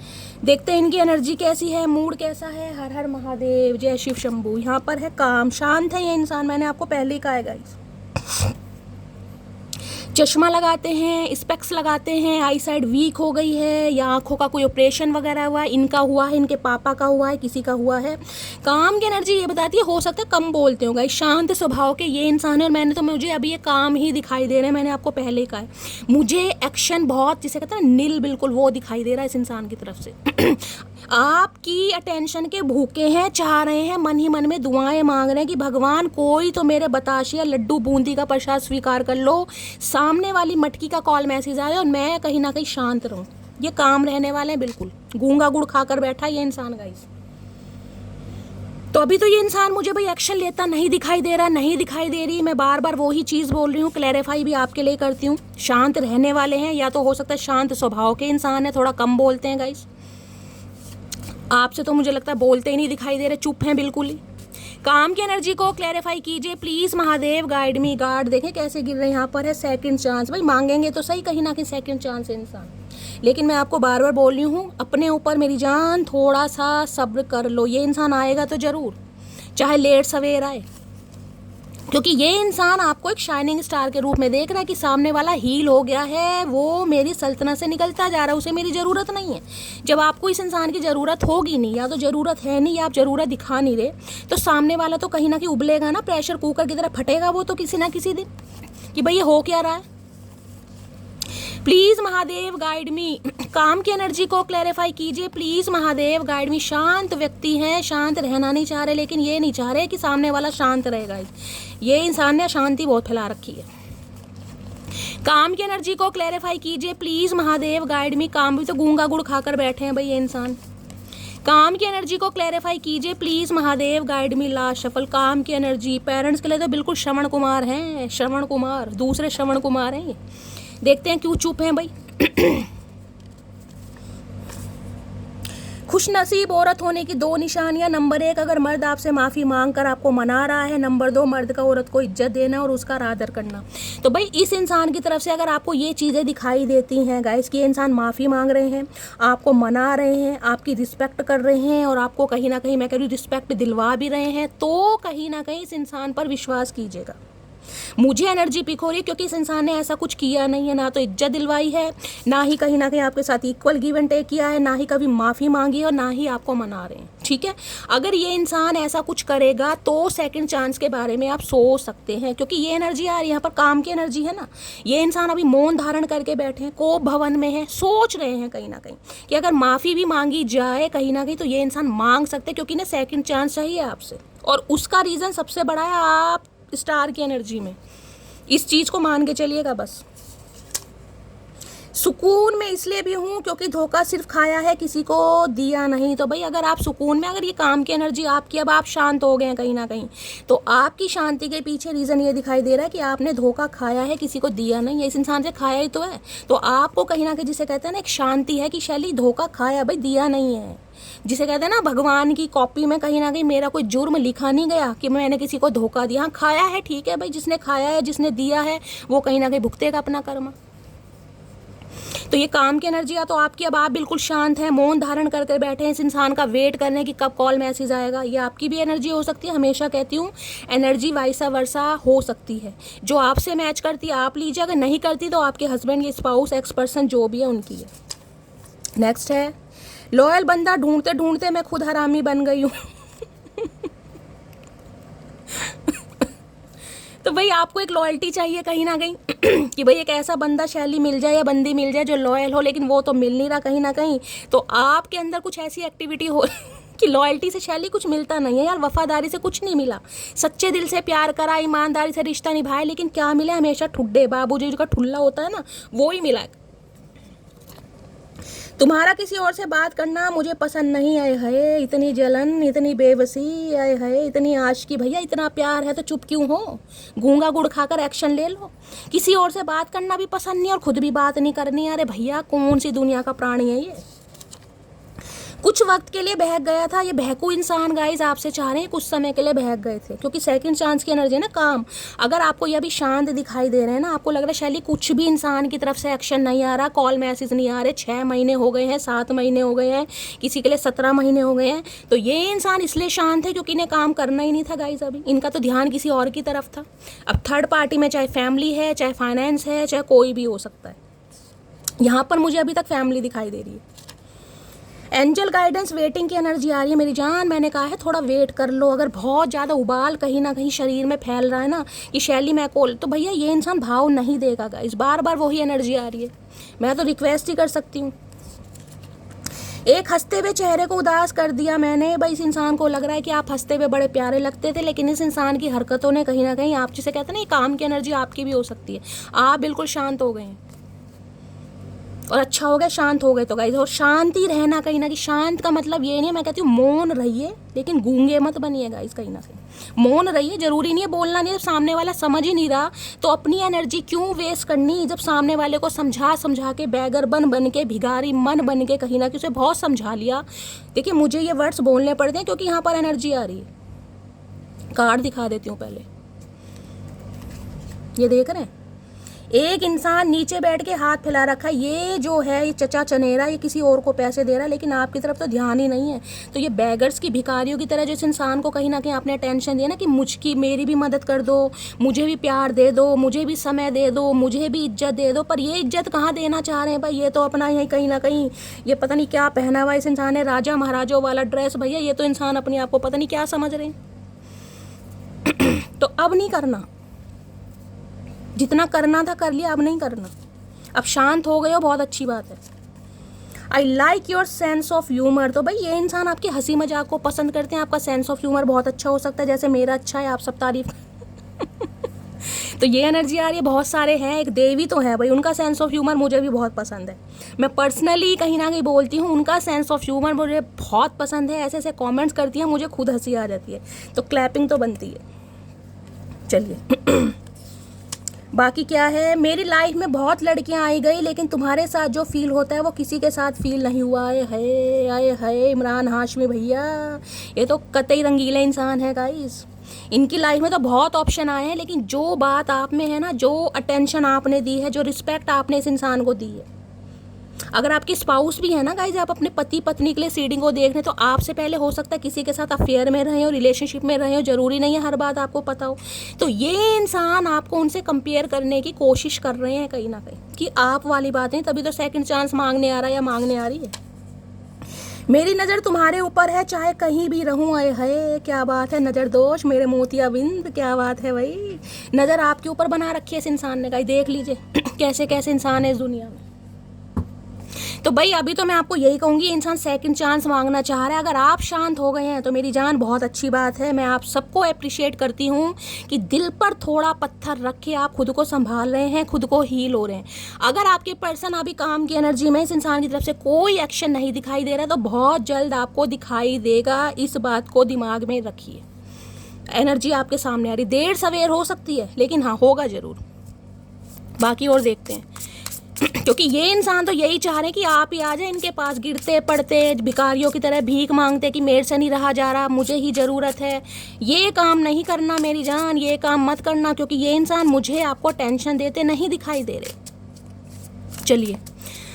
A: देखते हैं इनकी एनर्जी कैसी है, मूड कैसा है। हर हर महादेव, जय शिव शंभू। यहाँ पर है काम, शांत है ये इंसान, मैंने आपको पहले ही कहा है गाइस। चश्मा लगाते हैं, स्पेक्स लगाते हैं, आई साइड वीक हो गई है, या आंखों का कोई ऑपरेशन वगैरह हुआ है। इनका हुआ है, इनके पापा का हुआ है, किसी का हुआ है। काम की एनर्जी ये बताती है, हो सकता है कम बोलते होंगे, शांत स्वभाव के ये इंसान है। और मैंने तो मुझे अभी ये काम ही दिखाई दे रहे हैं, मैंने आपको पहले ही कहा है। मुझे एक्शन बहुत, जिसे कहते हैं नील, बिल्कुल वो दिखाई दे रहा है इस इंसान की तरफ से। आपकी अटेंशन के भूखे हैं, चाह रहे हैं, मन ही मन में दुआएं मांग रहे हैं कि भगवान कोई तो मेरे बताशे लड्डू बूंदी का प्रसाद स्वीकार कर लो, सामने वाली मटकी का कॉल मैसेज आए और मैं कहीं ना कहीं शांत रहूं। ये काम रहने वाले हैं, बिल्कुल गूंगा गुड़ खाकर बैठा ये इंसान गाइस। तो अभी तो ये इंसान मुझे भाई एक्शन लेता नहीं दिखाई दे रहा, नहीं दिखाई दे रही। मैं बार बार वही चीज़ बोल रही हूँ, क्लैरिफाई भी आपके लिए करती हूँ। शांत रहने वाले हैं, या तो हो सकता है शांत स्वभाव के इंसान है, थोड़ा कम बोलते हैं गाइस। आपसे तो मुझे लगता है बोलते ही नहीं दिखाई दे रहे, चुप हैं बिल्कुल ही। काम की एनर्जी को क्लैरिफाई कीजिए please Mahadev guide me. Guard देखें कैसे गिर रहे हैं, यहाँ पर है सेकंड चांस। भाई मांगेंगे तो सही कहीं ना कहीं सेकंड चांस है इंसान। लेकिन मैं आपको बार बार बोल रही हूँ, अपने ऊपर मेरी जान थोड़ा सा सब्र कर लो। ये इंसान आएगा तो ज़रूर, चाहे लेट सवेर आए, क्योंकि ये इंसान आपको एक शाइनिंग स्टार के रूप में देख रहा है कि सामने वाला हील हो गया है, वो मेरी सल्तनत से निकलता जा रहा है, उसे मेरी ज़रूरत नहीं है। जब आपको इस इंसान की ज़रूरत होगी नहीं, या तो ज़रूरत है नहीं या आप ज़रूरत दिखा नहीं रहे, तो सामने वाला तो कहीं ना कहीं उबलेगा ना, प्रेशर कुकर की तरह फटेगा वो तो किसी ना किसी दिन, कि भाई ये हो क्या रहा है। प्लीज़ महादेव गाइड मी, काम की एनर्जी को क्लैरिफाई कीजिए प्लीज़ महादेव गाइड मी। शांत व्यक्ति हैं, शांत रहना नहीं चाह रहे, लेकिन ये नहीं चाह रहे कि सामने वाला शांत रहेगा। ये इंसान ने अशांति बहुत फैला रखी है। काम की एनर्जी को क्लैरिफाई कीजिए प्लीज़ महादेव गाइड मी। काम भी तो गूंगा गुड़ खाकर बैठे हैं भाई ये इंसान। काम की एनर्जी को क्लैरिफाई कीजिए please Mahadev guide me. Last shuffle, काम की एनर्जी पेरेंट्स के लिए तो बिल्कुल श्रवण कुमार हैं, श्रवण कुमार, दूसरे श्रवण कुमार हैं ये। देखते हैं क्यों चुप हैं भाई। खुश नसीब औरत होने की 2 निशानियां। नंबर 1, अगर मर्द आपसे माफ़ी मांग कर आपको मना रहा है। नंबर 2, मर्द का औरत को इज्जत देना और उसका आदर करना। तो भाई इस इंसान की तरफ से अगर आपको ये चीज़ें दिखाई देती हैं गाइस, कि ये इंसान माफ़ी मांग रहे हैं, आपको मना रहे हैं, आपकी रिस्पेक्ट कर रहे हैं और आपको कहीं ना कहीं मैं कह रही हूँ रिस्पेक्ट दिलवा भी रहे हैं, तो कहीं ना कहीं इस इंसान पर विश्वास कीजिएगा। मुझे एनर्जी पिक हो रही है क्योंकि इस इंसान ने ऐसा कुछ किया नहीं है, ना तो इज्जत दिलवाई है, ना ही कहीं ना कहीं आपके साथ इक्वल गिव एंड टेक किया है, ना ही कभी माफ़ी मांगी और ना ही आपको मना रहे हैं। ठीक है, अगर ये इंसान ऐसा कुछ करेगा तो सेकंड चांस के बारे में आप सोच सकते हैं, क्योंकि ये एनर्जी आ रही है यहाँ पर, काम की एनर्जी है ना। ये इंसान अभी मौन धारण करके बैठे हैं, कोप भवन में है, सोच रहे हैं कहीं ना कहीं कि अगर माफ़ी भी मांगी जाए कहीं ना कहीं तो ये इंसान मांग सकते, क्योंकि ना सेकंड चांस चाहिए आपसे। और उसका रीज़न सबसे बड़ा है आप स्टार की एनर्जी में, इस चीज़ को मान के चलिएगा। बस सुकून में इसलिए भी हूँ क्योंकि धोखा सिर्फ खाया है, किसी को दिया नहीं। तो भाई अगर आप सुकून में, अगर ये काम की एनर्जी आपकी, अब आप शांत हो गए हैं कहीं ना कहीं, तो आपकी शांति के पीछे रीज़न ये दिखाई दे रहा है कि आपने धोखा खाया है, किसी को दिया नहीं है। इस इंसान से खाया ही तो है, तो आपको कहीं ना कहीं, जिसे कहते हैं ना एक शांति है कि शैली धोखा खाया भाई, दिया नहीं है। जिसे कहते हैं ना भगवान की कॉपी में कहीं ना कहीं मेरा कोई जुर्म लिखा नहीं गया कि मैंने किसी को धोखा दिया। हाँ खाया है, ठीक है भाई, जिसने खाया है, जिसने दिया है, वो कहीं ना कहीं भुगतेगा अपना कर्म। तो ये काम की एनर्जी है तो आपकी, अब आप बिल्कुल शांत हैं, मौन धारण करके बैठे हैं इस इंसान का वेट करने की कब कॉल मैसेज आएगा। ये आपकी भी एनर्जी हो सकती है, हमेशा कहती हूँ एनर्जी वाइसा वर्सा हो सकती है। जो आपसे मैच करती है आप लीजिए, अगर नहीं करती तो आपके हस्बैंड, ये स्पाउस, एक्स पर्सन जो भी है उनकी है। नेक्स्ट है, लॉयल बंदा ढूंढते ढूंढते मैं खुद हरामी बन गई हूँ। तो भाई आपको एक लॉयल्टी चाहिए कहीं ना कहीं कि भाई एक ऐसा बंदा शैली मिल जाए या बंदी मिल जाए जो लॉयल हो, लेकिन वो तो मिल नहीं रहा कहीं ना कहीं। तो आपके अंदर कुछ ऐसी एक्टिविटी हो कि लॉयल्टी से शैली कुछ मिलता नहीं है यार, वफादारी से कुछ नहीं मिला। सच्चे दिल से प्यार करा, ईमानदारी से रिश्ता निभाए, लेकिन क्या मिले, हमेशा ठुड्डे, बाबूजी का ठुल्ला होता है ना, वो ही मिला। तुम्हारा किसी और से बात करना मुझे पसंद नहीं आए है, इतनी जलन, इतनी बेबसी, आए है इतनी आशिकी। भैया इतना प्यार है तो चुप क्यों हो, गूंगा गुड़ खाकर एक्शन ले लो। किसी और से बात करना भी पसंद नहीं और खुद भी बात नहीं करनी। अरे भैया कौन सी दुनिया का प्राणी है ये। कुछ वक्त के लिए बहक गया था, ये बहकू इंसान गाइस आपसे चाह रहे हैं कुछ समय के लिए बहक गए थे, क्योंकि सेकंड चांस की एनर्जी है ना काम। अगर आपको ये अभी शांत दिखाई दे रहे हैं ना, आपको लग रहा है शैली कुछ भी इंसान की तरफ से एक्शन नहीं आ रहा, कॉल मैसेज नहीं आ रहे, 6 महीने हो गए हैं, 7 महीने हो गए हैं, किसी के लिए 17 महीने हो गए हैं, तो ये इंसान इसलिए शांत है क्योंकि इन्हें काम करना ही नहीं था गाइस। अभी इनका तो ध्यान किसी और की तरफ था। अब थर्ड पार्टी में चाहे फैमिली है, चाहे फाइनेंस है, चाहे कोई भी हो सकता है, यहाँ पर मुझे अभी तक फैमिली दिखाई दे रही है। एंजल गाइडेंस वेटिंग की एनर्जी आ रही है मेरी जान। मैंने कहा है थोड़ा वेट कर लो। अगर बहुत ज़्यादा उबाल कहीं ना कहीं शरीर में फैल रहा है ना कि शैली मैं कोल, तो भैया ये इंसान भाव नहीं देगा गाइस। बार बार वही एनर्जी आ रही है, मैं तो रिक्वेस्ट ही कर सकती हूँ। एक हंसते हुए चेहरे को उदास कर दिया मैंने। भाई इस इंसान को लग रहा है कि आप हंसते हुए बड़े प्यारे लगते थे, लेकिन इस इंसान की हरकतों ने कहीं ना कहीं, आप जिसे कहते हैं ना, ये काम की एनर्जी आपकी भी हो सकती है। आप बिल्कुल शांत हो गए हैं और अच्छा हो गया शांत हो गए तो गाइस। और शांति रहना कहीं ना कहीं, शांत का मतलब ये नहीं है, मैं कहती हूँ मौन रहिए, लेकिन गूंगे मत बनिए गाइस। कहीं ना कहीं मौन रहिए, जरूरी नहीं है बोलना नहीं है। जब सामने वाला समझ ही नहीं रहा तो अपनी एनर्जी क्यों वेस्ट करनी। जब सामने वाले को समझा समझा के, बैगर बन के, भिगारी मन बन के कहीं ना कहीं उसे बहुत समझा लिया। देखिए मुझे ये वर्ड्स बोलने पड़ते हैं क्योंकि यहाँ पर एनर्जी आ रही है। कार्ड दिखा देती हूँ पहले, ये देख रहे हैं, एक इंसान नीचे बैठ के हाथ फैला रखा है, ये जो है ये चचा चनेरा, ये किसी और को पैसे दे रहा है, लेकिन आपकी तरफ तो ध्यान ही नहीं है। तो ये बैगर्स की, भिखारियों की तरह जिस इंसान को कहीं ना कहीं आपने अटेंशन दिया ना कि मुझकी, मेरी भी मदद कर दो, मुझे भी प्यार दे दो, मुझे भी समय दे दो, मुझे भी इज्जत दे दो, पर ये इज्जत कहाँ देना चाह रहे हैं भाई? ये तो अपना यही कहीं ना कहीं, ये पता नहीं क्या पहना हुआ इस इंसान ने, राजा महाराजों वाला ड्रेस। भैया ये तो इंसान अपने आप को पता नहीं क्या समझ रहे हैं। तो अब नहीं करना, जितना करना था कर लिया, अब नहीं करना। अब शांत हो गए हो, बहुत अच्छी बात है। I like your sense of humour. तो भाई ये इंसान आपके हंसी मजाक को पसंद करते हैं, आपका सेंस ऑफ ह्यूमर बहुत अच्छा हो सकता है, जैसे मेरा अच्छा है, आप सब तारीफ तो ये एनर्जी आ रही है। बहुत सारे हैं, एक देवी तो है भाई, उनका सेंस ऑफ ह्यूमर मुझे भी बहुत पसंद है। मैं पर्सनली कहीं ना कहीं बोलती हूँ, उनका सेंस ऑफ ह्यूमर मुझे बहुत पसंद है। ऐसे ऐसे कमेंट्स करती हैं, मुझे खुद हंसी आ जाती है, तो क्लैपिंग तो बनती है। चलिए बाकी क्या है, मेरी लाइफ में बहुत लड़कियां आई गई, लेकिन तुम्हारे साथ जो फील होता है वो किसी के साथ फील नहीं हुआ है। आए हाय इमरान हाशमी भैया, ये तो कतई रंगीले इंसान है गाइस। इनकी लाइफ में तो बहुत ऑप्शन आए हैं, लेकिन जो बात आप में है ना, जो अटेंशन आपने दी है, जो रिस्पेक्ट आपने इस इंसान को दी है, अगर आपकी स्पाउस भी है ना गाइज, आप अपने पति पत्नी के लिए सीडिंग को देख रहे हैं, तो आपसे पहले हो सकता है किसी के साथ अफेयर में रहे हो, रिलेशनशिप में रहे हो, जरूरी नहीं है हर बात आपको पता हो। तो ये इंसान आपको उनसे कंपेयर करने की कोशिश कर रहे हैं कहीं ना कहीं, कि आप वाली बातें, तभी तो सेकंड चांस मांगने आ रहा है या मांगने आ रही है। मेरी नज़र तुम्हारे ऊपर है, चाहे कहीं भी रहूं। आए हाय क्या बात है, नज़र दोष मेरे मोतियाबिंद, क्या बात है भाई। नज़र आपके ऊपर बना रखी है इस इंसान ने गाइस, देख लीजिए कैसे कैसे इंसान है इस दुनिया में। तो भाई अभी तो मैं आपको यही कहूँगी, इंसान सेकंड चांस मांगना चाह रहा है। अगर आप शांत हो गए हैं तो मेरी जान बहुत अच्छी बात है। मैं आप सबको अप्रिशिएट करती हूँ कि दिल पर थोड़ा पत्थर रख के आप खुद को संभाल रहे हैं, खुद को हील हो रहे हैं। अगर आपके पर्सन अभी काम की एनर्जी में इस इंसान की तरफ से कोई एक्शन नहीं दिखाई दे रहा है, तो बहुत जल्द आपको दिखाई देगा। इस बात को दिमाग में रखिए। एनर्जी आपके सामने आ रही, देर सवेर हो सकती है, लेकिन हाँ होगा ज़रूर। बाकी और देखते हैं, क्योंकि ये इंसान तो यही चाह रहे हैं कि आप ही आ जाए इनके पास, गिरते पड़ते भिखारियों की तरह भीख मांगते कि मेरे से नहीं रहा जा रहा, मुझे ही ज़रूरत है। ये काम नहीं करना मेरी जान, ये काम मत करना, क्योंकि ये इंसान मुझे आपको टेंशन देते नहीं दिखाई दे रहे। चलिए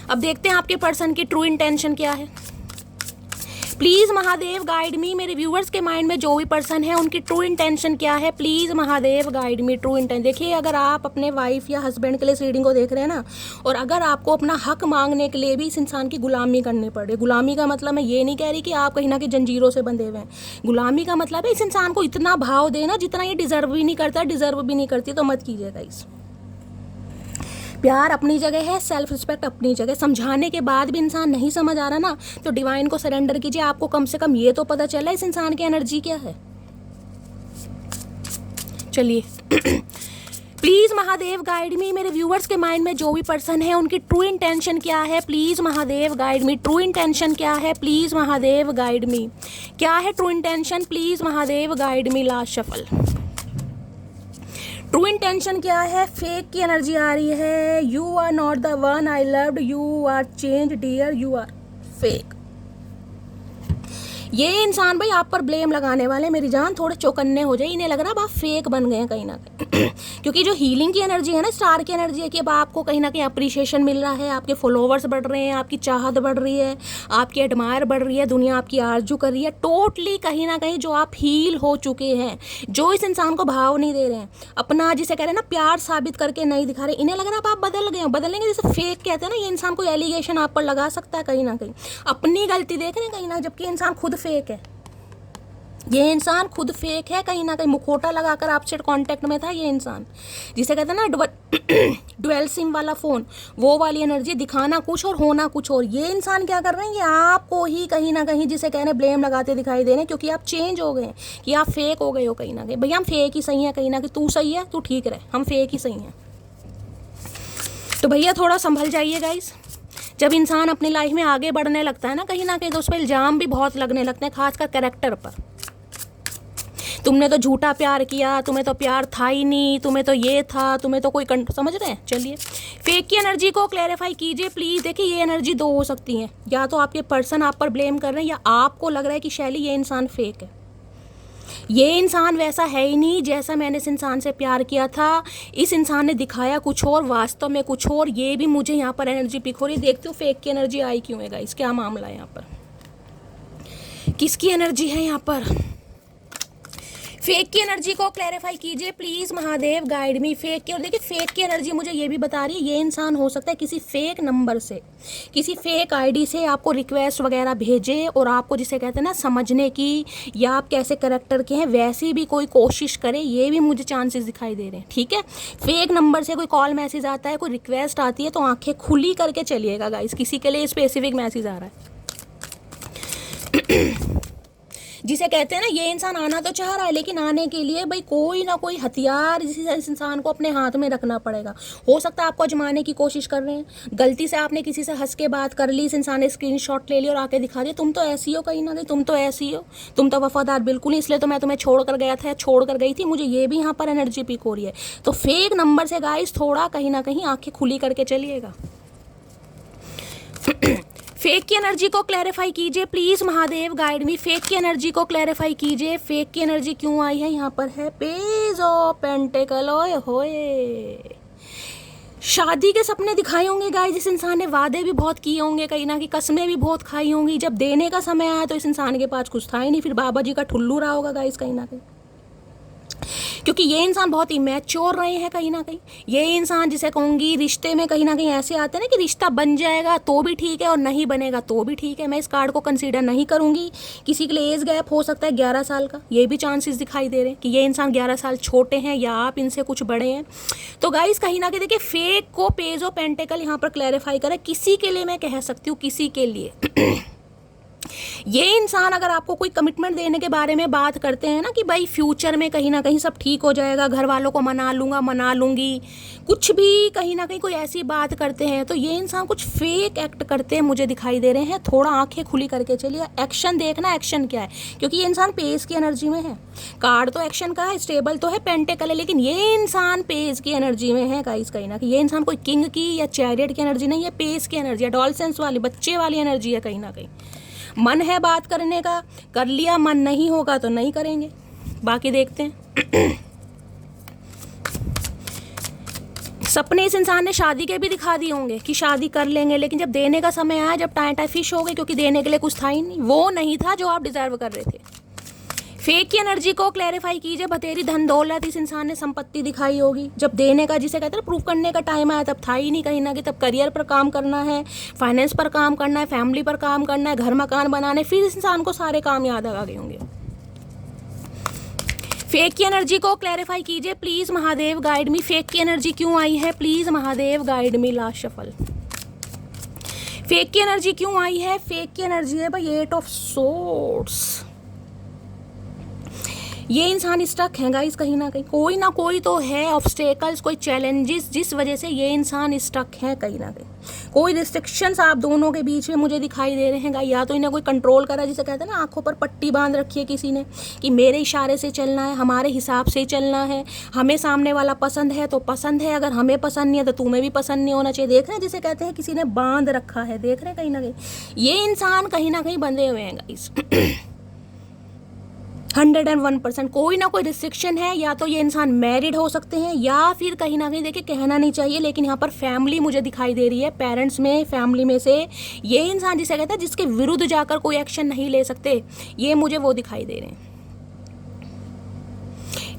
A: अब देखते हैं आपके पर्सन की ट्रू इंटेंशन क्या है। प्लीज़ महादेव गाइड मी। मेरे व्यूअर्स के माइंड में जो भी पर्सन है, उनकी ट्रू इंटेंशन क्या है, please Mahadev guide me. True intention देखिए, अगर आप अपने वाइफ या हस्बैंड के लिए रीडिंग को देख रहे हैं ना, और अगर आपको अपना हक मांगने के लिए भी इस इंसान की गुलामी करनी पड़े, गुलामी का मतलब मैं ये नहीं कह रही कि आप कहीं ना कहीं जंजीरों से बंधे हुए हैं। गुलामी का मतलब है इस इंसान को इतना भाव देना जितना ये डिजर्व भी नहीं करता, डिजर्व भी नहीं करती, तो मत कीजिएगा। इस प्यार अपनी जगह है, सेल्फ रिस्पेक्ट अपनी जगह। समझाने के बाद भी इंसान नहीं समझ आ रहा ना, तो डिवाइन को सरेंडर कीजिए। आपको कम से कम ये तो पता चला इस इंसान की एनर्जी क्या है। चलिए प्लीज़ महादेव गाइड मी। मेरे व्यूअर्स के माइंड में जो भी पर्सन है, उनकी ट्रू इंटेंशन क्या है, please Mahadev guide me. True intention क्या है, प्लीज़ महादेव गाइड मी। क्या है true intention, please Mahadev guide me. Last shuffle. True intention क्या है, फेक की एनर्जी आ रही है। You are not the one I loved, you are change dear, you are fake. ये इंसान भाई आप पर ब्लेम लगाने वाले, मेरी जान थोड़े चौकन्ने हो जाए। इन्हें लग रहा है आप फेक बन गए हैं कहीं ना कहीं क्योंकि जो हीलिंग की एनर्जी है ना, स्टार की एनर्जी है कि अब आपको कहीं ना कहीं अप्रिशिएशन मिल रहा है, आपके फॉलोवर्स बढ़ रहे हैं, आपकी चाहत बढ़ रही है, आपकी एडमायर बढ़ रही है, दुनिया आपकी आरजू कर रही है। टोटली कहीं ना कहीं जो आप हील हो चुके हैं, जो इस इंसान को भाव नहीं दे रहे हैं, अपना जिसे कह रहे हैं ना प्यार साबित करके नहीं दिखा रहे, इन्हें लग रहा है आप बदल गए हो। बदलेंगे जैसे फेक कहते हैं ना, ये इंसान कोई एलिगेशन आप पर लगा सकता है कहीं ना कहीं, अपनी गलती देख रहे हैं कहीं ना, जबकि इंसान खुद फेक है। ये इंसान खुद फेक है कहीं ना कहीं, मुखोटा लगाकर आपसे कांटेक्ट में था। ये इंसान जिसे कहते हैं ना डुअल सिम वाला फ़ोन, वो वाली एनर्जी, दिखाना कुछ और होना कुछ और। ये इंसान क्या कर रहे हैं, ये आपको ही कहीं ना कहीं जिसे कहने ब्लेम लगाते दिखाई दे रहे हैं, क्योंकि आप चेंज हो गए हैं, कि आप फेक हो गए हो कहीं ना कहीं। भैया हम फेक ही सही है कहीं ना कहीं, तू सही है तू ठीक रहे, हम फेक ही सही हैं। तो भैया थोड़ा संभल जाइए गाइस। जब इंसान अपनी लाइफ में आगे बढ़ने लगता है ना कहीं ना कहीं, तो उस पर इल्ज़ाम भी बहुत लगने लगते हैं, खासकर कैरेक्टर पर। तुमने तो झूठा प्यार किया, तुम्हें तो प्यार था ही नहीं, तुम्हें तो ये था, तुम्हें तो कोई समझ रहे हैं। चलिए फेक की एनर्जी को क्लैरिफाई कीजिए प्लीज़। देखिए ये एनर्जी दो हो सकती हैं, या तो आपके पर्सन आप पर ब्लेम कर रहे हैं, या आपको लग रहा है कि शैली ये इंसान फेक है। ये इंसान वैसा है ही नहीं जैसा मैंने इस इंसान से प्यार किया था। इस इंसान ने दिखाया कुछ और, वास्तव में कुछ और। ये भी मुझे यहाँ पर एनर्जी पिक हो रही है। देखती हूँ फेक की एनर्जी आई क्यों है गाइस, क्या मामला है यहाँ पर, किसकी एनर्जी है यहाँ पर। फेक की एनर्जी को क्लैरिफाई कीजिए please Mahadev, guide me. Fake की, और देखिए फेक की एनर्जी मुझे ये भी बता रही है ये इंसान हो सकता है किसी फेक नंबर से, किसी फेक आईडी से आपको रिक्वेस्ट वगैरह भेजे और आपको जिसे कहते हैं ना समझने की, या आप कैसे करेक्टर के हैं वैसी भी कोई कोशिश करे, ये भी मुझे चांसेस दिखाई दे रहे हैं। ठीक है, फेक नंबर से कोई कॉल मैसेज आता है, कोई रिक्वेस्ट आती है, तो आंखें खुली करके चलिएगा गाइस, किसी के लिए स्पेसिफिक मैसेज आ रहा है। जिसे कहते हैं ना ये इंसान आना तो चाह रहा है, लेकिन आने के लिए भाई कोई ना कोई हथियार इस इंसान को अपने हाथ में रखना पड़ेगा। हो सकता है आपको आजमाने की कोशिश कर रहे हैं, गलती से आपने किसी से हंस के बात कर ली, इस इंसान ने स्क्रीनशॉट ले लिया और आके दिखा दिया तुम तो ऐसी हो, कहीं ना कहीं तुम तो ऐसी हो, तुम तो वफादार बिल्कुल नहीं, इसलिए तो मैं तुम्हें छोड़ कर गया था, छोड़ कर गई थी। मुझे ये भी यहाँ पर एनर्जी पिक हो रही है। तो फेक नंबर से गाइस थोड़ा कहीं ना कहीं आंखें खुली करके चलिएगा। फेक की एनर्जी को क्लैरिफाई कीजिए please Mahadev, guide me. Fake की एनर्जी को क्लैरिफाई कीजिए, फेक की एनर्जी क्यों आई है यहाँ पर है पेज ऑफ पेंटिकल। ओए होए, शादी के सपने दिखाए होंगे गाइस, इस इंसान ने वादे भी बहुत किए होंगे, कहीं ना कहीं कसमें भी बहुत खाई होंगी। जब देने का समय आया तो इस इंसान के पास कुछ था ही नहीं, फिर बाबा जी का ठुल्लू रहा होगा गाइस कहीं ना कहीं, क्योंकि ये इंसान बहुत इमैच्योर रहे हैं कहीं ना कहीं। ये इंसान जिसे कहूँगी रिश्ते में कहीं ना कहीं ऐसे आते हैं ना कि रिश्ता बन जाएगा तो भी ठीक है और नहीं बनेगा तो भी ठीक है। मैं इस कार्ड को कंसीडर नहीं करूँगी। किसी के लिए एज गैप हो सकता है 11 साल का, ये भी चांसेस दिखाई दे रहे हैं कि ये इंसान 11 साल छोटे हैं या आप इनसे कुछ बड़े हैं। तो गाइस कहीं ना कहीं देखिए फेक को पेज ऑफ पेंटिकल यहाँ पर क्लैरिफाई करें, किसी के लिए मैं कह सकती हूँ, किसी के लिए। ये इंसान अगर आपको कोई कमिटमेंट देने के बारे में बात करते हैं ना कि भाई फ्यूचर में कहीं ना कहीं सब ठीक हो जाएगा, घर वालों को मना लूँगा, मना लूँगी, कुछ भी कहीं ना कहीं कोई ऐसी बात करते हैं, तो ये इंसान कुछ फेक एक्ट करते हैं मुझे दिखाई दे रहे हैं। थोड़ा आंखें खुली करके चलिए, एक्शन देखना एक्शन क्या है, क्योंकि ये इंसान पेज की एनर्जी में है। कार्ड तो एक्शन का है, स्टेबल तो है, पेंटिकल है, लेकिन ये इंसान पेज की एनर्जी में है गाइस कहीं ना कहीं। ये इंसान कोई किंग की या चैरियट की एनर्जी नहीं है, पेज की एनर्जी है, डॉल्सेंस वाली बच्चे वाली एनर्जी है कहीं ना कहीं। मन है बात करने का, कर लिया, मन नहीं होगा तो नहीं करेंगे, बाकी देखते हैं। सपने इस इंसान ने शादी के भी दिखा दिए होंगे कि शादी कर लेंगे, लेकिन जब देने का समय आया, जब टाइम फिश हो गई, क्योंकि देने के लिए कुछ था ही नहीं, वो नहीं था जो आप डिजर्व कर रहे थे। फेक की एनर्जी को क्लैरिफाई कीजिए, बतेरी धन दौलत इस इंसान ने संपत्ति दिखाई होगी, जब देने का जिसे कहते हैं प्रूफ करने का टाइम आया तब था ही नहीं कहीं ना कहीं। तब करियर पर काम करना है, फाइनेंस पर काम करना है, फैमिली पर काम करना है, घर मकान बनाने, फिर इस इंसान को सारे काम याद आ गए होंगे। फेक की एनर्जी को क्लैरिफाई कीजिए please Mahadev, guide me. Fake की एनर्जी क्यों आई है please Mahadev, guide me. Last shuffle, fake की एनर्जी क्यों आई है। फेक की एनर्जी है भाई 8 ऑफ सोर्ड्स। ये इंसान स्टक है गाइस कहीं ना कोई तो है ऑब्स्टेकल्स, कोई चैलेंजेस जिस वजह से ये इंसान स्टक है कहीं ना कहीं। कोई रिस्ट्रिक्शंस आप दोनों के बीच में मुझे दिखाई दे रहे हैं गाइस। या तो इन्हें कोई कंट्रोल करा, जिसे कहते हैं ना आंखों पर पट्टी बांध रखी है किसी ने कि मेरे इशारे से चलना है, हमारे हिसाब से चलना है, हमें सामने वाला पसंद है तो पसंद है, अगर हमें पसंद नहीं है तो तुम्हें भी पसंद नहीं होना चाहिए। देख रहे हैं जिसे कहते हैं किसी ने बांध रखा है, देख रहे हैं कहीं ना कहीं ये इंसान कहीं ना कहीं बंधे हुए हैं गाइस। 101% कोई ना कोई रिस्ट्रिक्शन है। या तो ये इंसान मैरिड हो सकते हैं, या फिर कहीं ना कहीं देखिए कहना नहीं चाहिए लेकिन यहाँ पर फैमिली मुझे दिखाई दे रही है। पेरेंट्स में, फैमिली में से ये इंसान जिसे कहते हैं जिसके विरुद्ध जाकर कोई एक्शन नहीं ले सकते, ये मुझे वो दिखाई दे रहे हैं।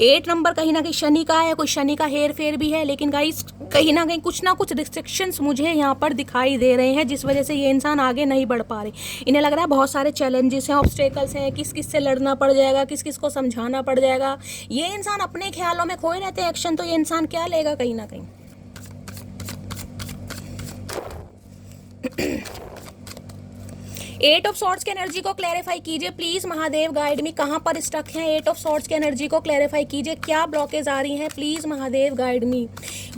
A: 8 नंबर कहीं ना कहीं शनि का है, कोई शनि का हेर फेर भी है, लेकिन गाइस कहीं ना कुछ रिस्ट्रिक्शंस मुझे यहाँ पर दिखाई दे रहे हैं, जिस वजह से ये इंसान आगे नहीं बढ़ पा रहे। इन्हें लग रहा है बहुत सारे चैलेंजेस हैं, ऑब्स्टेकल्स हैं, किस किस से लड़ना पड़ जाएगा, किस किस को समझाना पड़ जाएगा। ये इंसान अपने ख्यालों में खोए रहते हैं, एक्शन तो ये इंसान क्या लेगा कहीं ना कहीं। एट ऑफ सॉर्ड्स की एनर्जी को क्लैरिफाई कीजिए प्लीज महादेव, गाइड मी। कहाँ पर स्टक हैं 8 ऑफ सॉर्ड्स की एनर्जी को क्लैरिफाई कीजिए। क्या ब्लॉकेज आ रही हैं please Mahadev, guide me.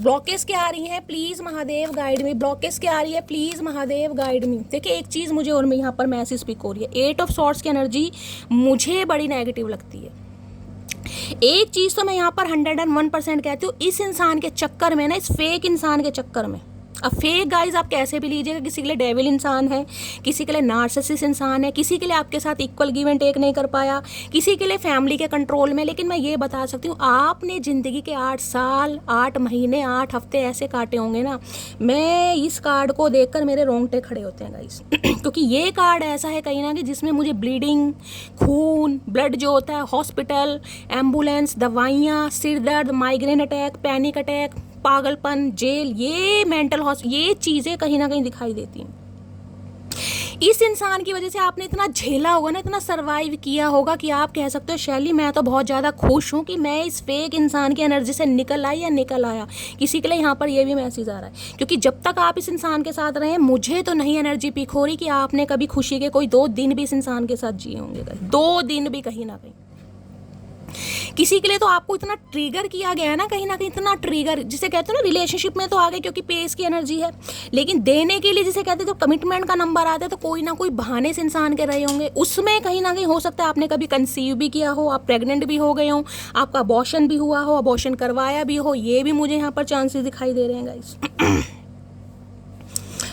A: Blockage क्या आ रही हैं please Mahadev, guide me. Blockage क्या आ रही है प्लीज महादेव, गाइड मी। देखिए एक चीज मुझे और मैं यहाँ पर मैसेज पिक हो रही है, 8 ऑफ सॉर्ड्स की एनर्जी मुझे बड़ी नेगेटिव लगती है। एक चीज तो मैं यहाँ पर 101% कहती हूँ, इस इंसान के चक्कर में ना, इस फेक इंसान के चक्कर में अब फेक गाइज आप कैसे भी लीजिएगा, किसी के लिए डेविल इंसान है, किसी के लिए नार्सिसिस्ट इंसान है, किसी के लिए आपके साथ इक्वल गिव एंड टेक नहीं कर पाया, किसी के लिए फैमिली के कंट्रोल में। लेकिन मैं ये बता सकती हूँ, आपने ज़िंदगी के 8 साल 8 महीने 8 हफ्ते ऐसे काटे होंगे ना, मैं इस कार्ड को देखकर मेरे रोंगटे खड़े होते हैं गाइज क्योंकि ये कार्ड ऐसा है कहीं ना कि जिसमें मुझे ब्लीडिंग, खून, ब्लड जो होता है, हॉस्पिटल, एम्बुलेंस, दवाइयाँ, सिर दर्द, माइग्रेन अटैक, पैनिक अटैक, पागलपन, जेल, ये मेंटल ये चीज़ें कहीं ना कहीं दिखाई देती हैं। इस इंसान की वजह से आपने इतना झेला होगा ना, इतना सरवाइव किया होगा कि आप कह सकते हो शैली मैं तो बहुत ज़्यादा खुश हूँ कि मैं इस फेक इंसान की एनर्जी से निकल आई या निकल आया। किसी के लिए यहाँ पर ये भी मैसेज आ रहा है, क्योंकि जब तक आप इस इंसान के साथ रहे, मुझे तो नहीं एनर्जी पिक हो रही कि आपने कभी खुशी के कोई 2 दिन भी इस इंसान के साथ जिए होंगे, 2 दिन भी कहीं ना कहीं। किसी के लिए तो आपको इतना ट्रिगर किया गया है ना कहीं इतना ट्रिगर, जिसे कहते हैं ना रिलेशनशिप में तो आ गए क्योंकि पेस की एनर्जी है, लेकिन देने के लिए जिसे कहते हैं जब कमिटमेंट का नंबर आता है तो कोई ना कोई बहाने से इंसान के रहे होंगे। उसमें कहीं ना कहीं हो सकता है आपने कभी कंसीव भी किया हो, आप प्रेग्नेंट भी हो गए हो, आपका अबॉर्शन भी हुआ हो, अबॉर्शन करवाया भी हो, ये भी मुझे यहाँ पर चांसेस दिखाई दे रहे हैं गाइस।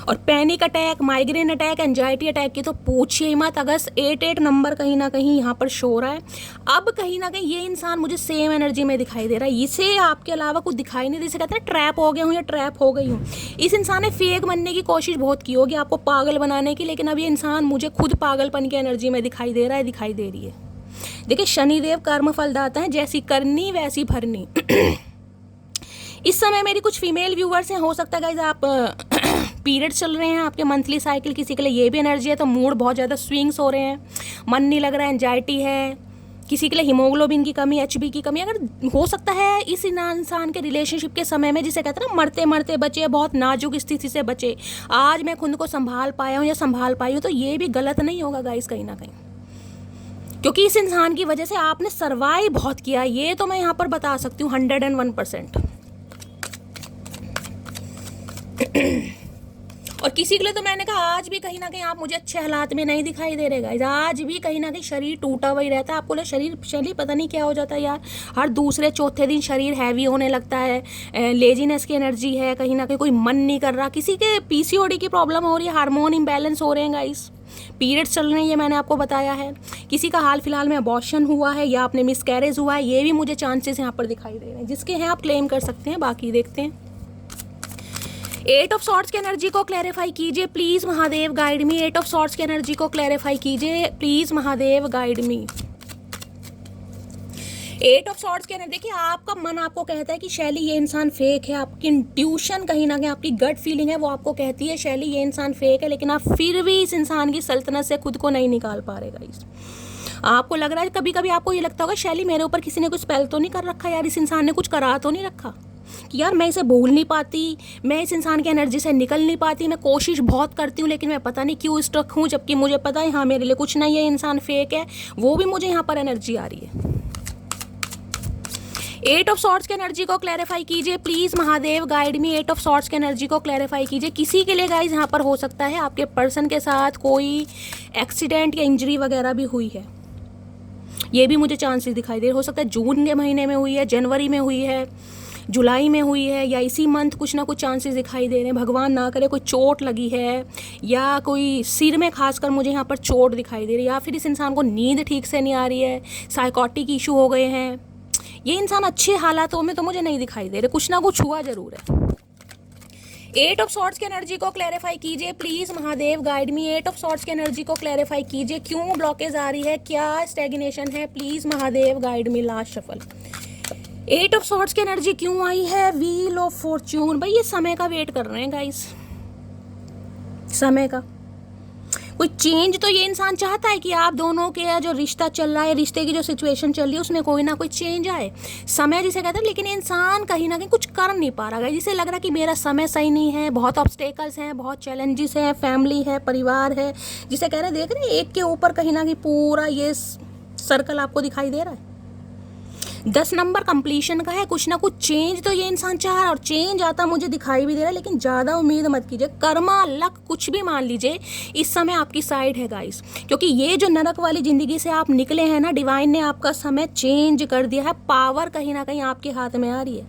A: और panic attack, migraine attack, anxiety attack की तो पूछिए मत। अगस्त 8 नंबर कहीं ना कहीं यहाँ पर शो हो रहा है। अब कहीं ना कहीं ये इंसान मुझे सेम एनर्जी में दिखाई दे रहा है, इसे आपके अलावा कुछ दिखाई नहीं दे, कहते हैं ट्रैप हो गया हूँ या ट्रैप हो गई हूँ। इस इंसान ने फेक बनने की कोशिश बहुत की होगी आपको पागल बनाने की, लेकिन अब ये इंसान मुझे खुद पागलपन की एनर्जी में दिखाई दे रहा है, दिखाई दे रही है। देखिए शनिदेव कर्म फलदाता है, जैसी करनी वैसी भरनी। इस समय मेरी कुछ फीमेल व्यूवर्स हैं, हो सकता है गाइज आप पीरियड्स चल रहे हैं, आपके मंथली साइकिल, किसी के लिए ये भी एनर्जी है तो मूड बहुत ज़्यादा स्विंग्स हो रहे हैं, मन नहीं लग रहा है, एंजाइटी है, किसी के लिए हीमोग्लोबिन की कमी, HB की कमी। अगर हो सकता है इस इंसान के रिलेशनशिप के समय में, जिसे कहते हैं ना मरते मरते बचे, बहुत नाजुक स्थिति से बचे, आज मैं खुद को संभाल पाया हूँ या संभाल पाई हूँ, तो ये भी गलत नहीं होगा गाइस कहीं ना कहीं, क्योंकि इस इंसान की वजह से आपने सर्वाइव बहुत किया, ये तो मैं यहाँ पर बता सकती हूँ 101%। और किसी के लिए तो मैंने कहा आज भी कहीं ना कहीं आप मुझे अच्छे हालात में नहीं दिखाई दे रहे गाइस, आज भी कहीं ना कहीं शरीर टूटा हुआ ही रहता है। आपको लगे शरीर पता नहीं क्या हो जाता है यार, हर दूसरे चौथे दिन शरीर हैवी होने लगता है, लेजीनेस की एनर्जी है, कहीं ना कहीं कोई मन नहीं कर रहा। किसी के PCOD की प्रॉब्लम हो रही है, हार्मोन इम्बैलेंस हो रहे हैं गाइस, पीरियड्स चल रहे हैं, ये मैंने आपको बताया है। किसी का हाल फिलहाल में अबॉर्शन हुआ है या आपने मिसकैरेज हुआ है, ये भी मुझे चांसेस यहाँ पर दिखाई दे रहे हैं। जिसके हैं आप क्लेम कर सकते हैं, बाकी देखते हैं। 8 ऑफ सॉर्ड्स की एनर्जी को क्लैरिफाई कीजिए please Mahadev, guide me. 8 of swords की एनर्जी को क्लैरिफाई कीजिए please Mahadev, guide me. 8 of swords की एनर्जी, देखिए आपका मन आपको कहता है कि शैली ये इंसान फेक है, आपकी इंट्यूशन कहीं ना कहीं, आपकी गट फीलिंग है वो आपको कहती है शैली ये इंसान फेक है, लेकिन आप फिर भी इस इंसान की सल्तनत से खुद को नहीं निकाल पा रहे गाइस। आपको लग रहा है, कभी कभी आपको ये लगता होगा शैली मेरे ऊपर किसी ने कुछ स्पेल तो नहीं कर रखा यार, इस इंसान ने कुछ करा तो नहीं रखा कि यार मैं इसे भूल नहीं पाती, मैं इस इंसान की एनर्जी से निकल नहीं पाती, मैं कोशिश बहुत करती हूँ लेकिन मैं पता नहीं क्यों स्टक हूँ, जबकि मुझे पता है हाँ मेरे लिए कुछ नहीं है, इंसान फेक है, वो भी मुझे यहाँ पर एनर्जी आ रही है। 8 ऑफ सॉर्ड्स की एनर्जी को क्लैरिफाई कीजिए please Mahadev, guide me. 8 of swords की एनर्जी को क्लैरिफाई कीजिए। किसी के लिए गाइज यहाँ पर हो सकता है आपके पर्सन के साथ कोई एक्सीडेंट या इंजरी वगैरह भी हुई है, ये भी मुझे चांसेस दिखाई दे रहे। हो सकता है जून के महीने में हुई है, जनवरी में हुई है, जुलाई में हुई है, या इसी मंथ कुछ ना कुछ चांसेस दिखाई दे रहे हैं। भगवान ना करे कोई चोट लगी है, या कोई सिर में खासकर मुझे यहाँ पर चोट दिखाई दे रही है, या फिर इस इंसान को नींद ठीक से नहीं आ रही है, साइकोटिक इशू हो गए हैं। ये इंसान अच्छे हालातों में तो मुझे नहीं दिखाई दे रहे, कुछ ना कुछ हुआ जरूर है। 8 ऑफ सॉर्ड्स की एनर्जी को क्लैरिफाई कीजिए please Mahadev, guide me. 8 of swords की एनर्जी को क्लैरिफाई कीजिए, क्यों ब्लॉकेज आ रही है, क्या स्टैग्नेशन है, please Mahadev, guide me. Last shuffle. 8 of swords की एनर्जी क्यों आई है, व्हील ऑफ फॉर्च्यून। भाई ये समय का वेट कर रहे हैं गाइस, समय का कोई चेंज तो ये इंसान चाहता है कि आप दोनों के जो रिश्ता चल रहा है, रिश्ते की जो सिचुएशन चल रही है उसमें कोई ना कोई चेंज आए, समय जिसे कहते हैं। लेकिन इंसान कहीं ना कहीं कुछ कर नहीं पा रहा है, जिसे लग रहा है कि मेरा समय सही नहीं है, बहुत ऑब्स्टेकल्स हैं, बहुत चैलेंजेस हैं, फैमिली है, परिवार है, जिसे कह रहे हैं देख रहे हैं एक के ऊपर कहीं ना कहीं पूरा ये सर्कल आपको दिखाई दे रहा है। 10 नंबर कंप्लीशन का है, कुछ ना कुछ चेंज तो ये इंसान चाह रहा है, और चेंज आता मुझे दिखाई भी दे रहा है। लेकिन ज़्यादा उम्मीद मत कीजिए, कर्मा लक कुछ भी मान लीजिए, इस समय आपकी साइड है गाइस, क्योंकि ये जो नरक वाली ज़िंदगी से आप निकले हैं ना, डिवाइन ने आपका समय चेंज कर दिया है, पावर कहीं ना कहीं आपके हाथ में आ रही है।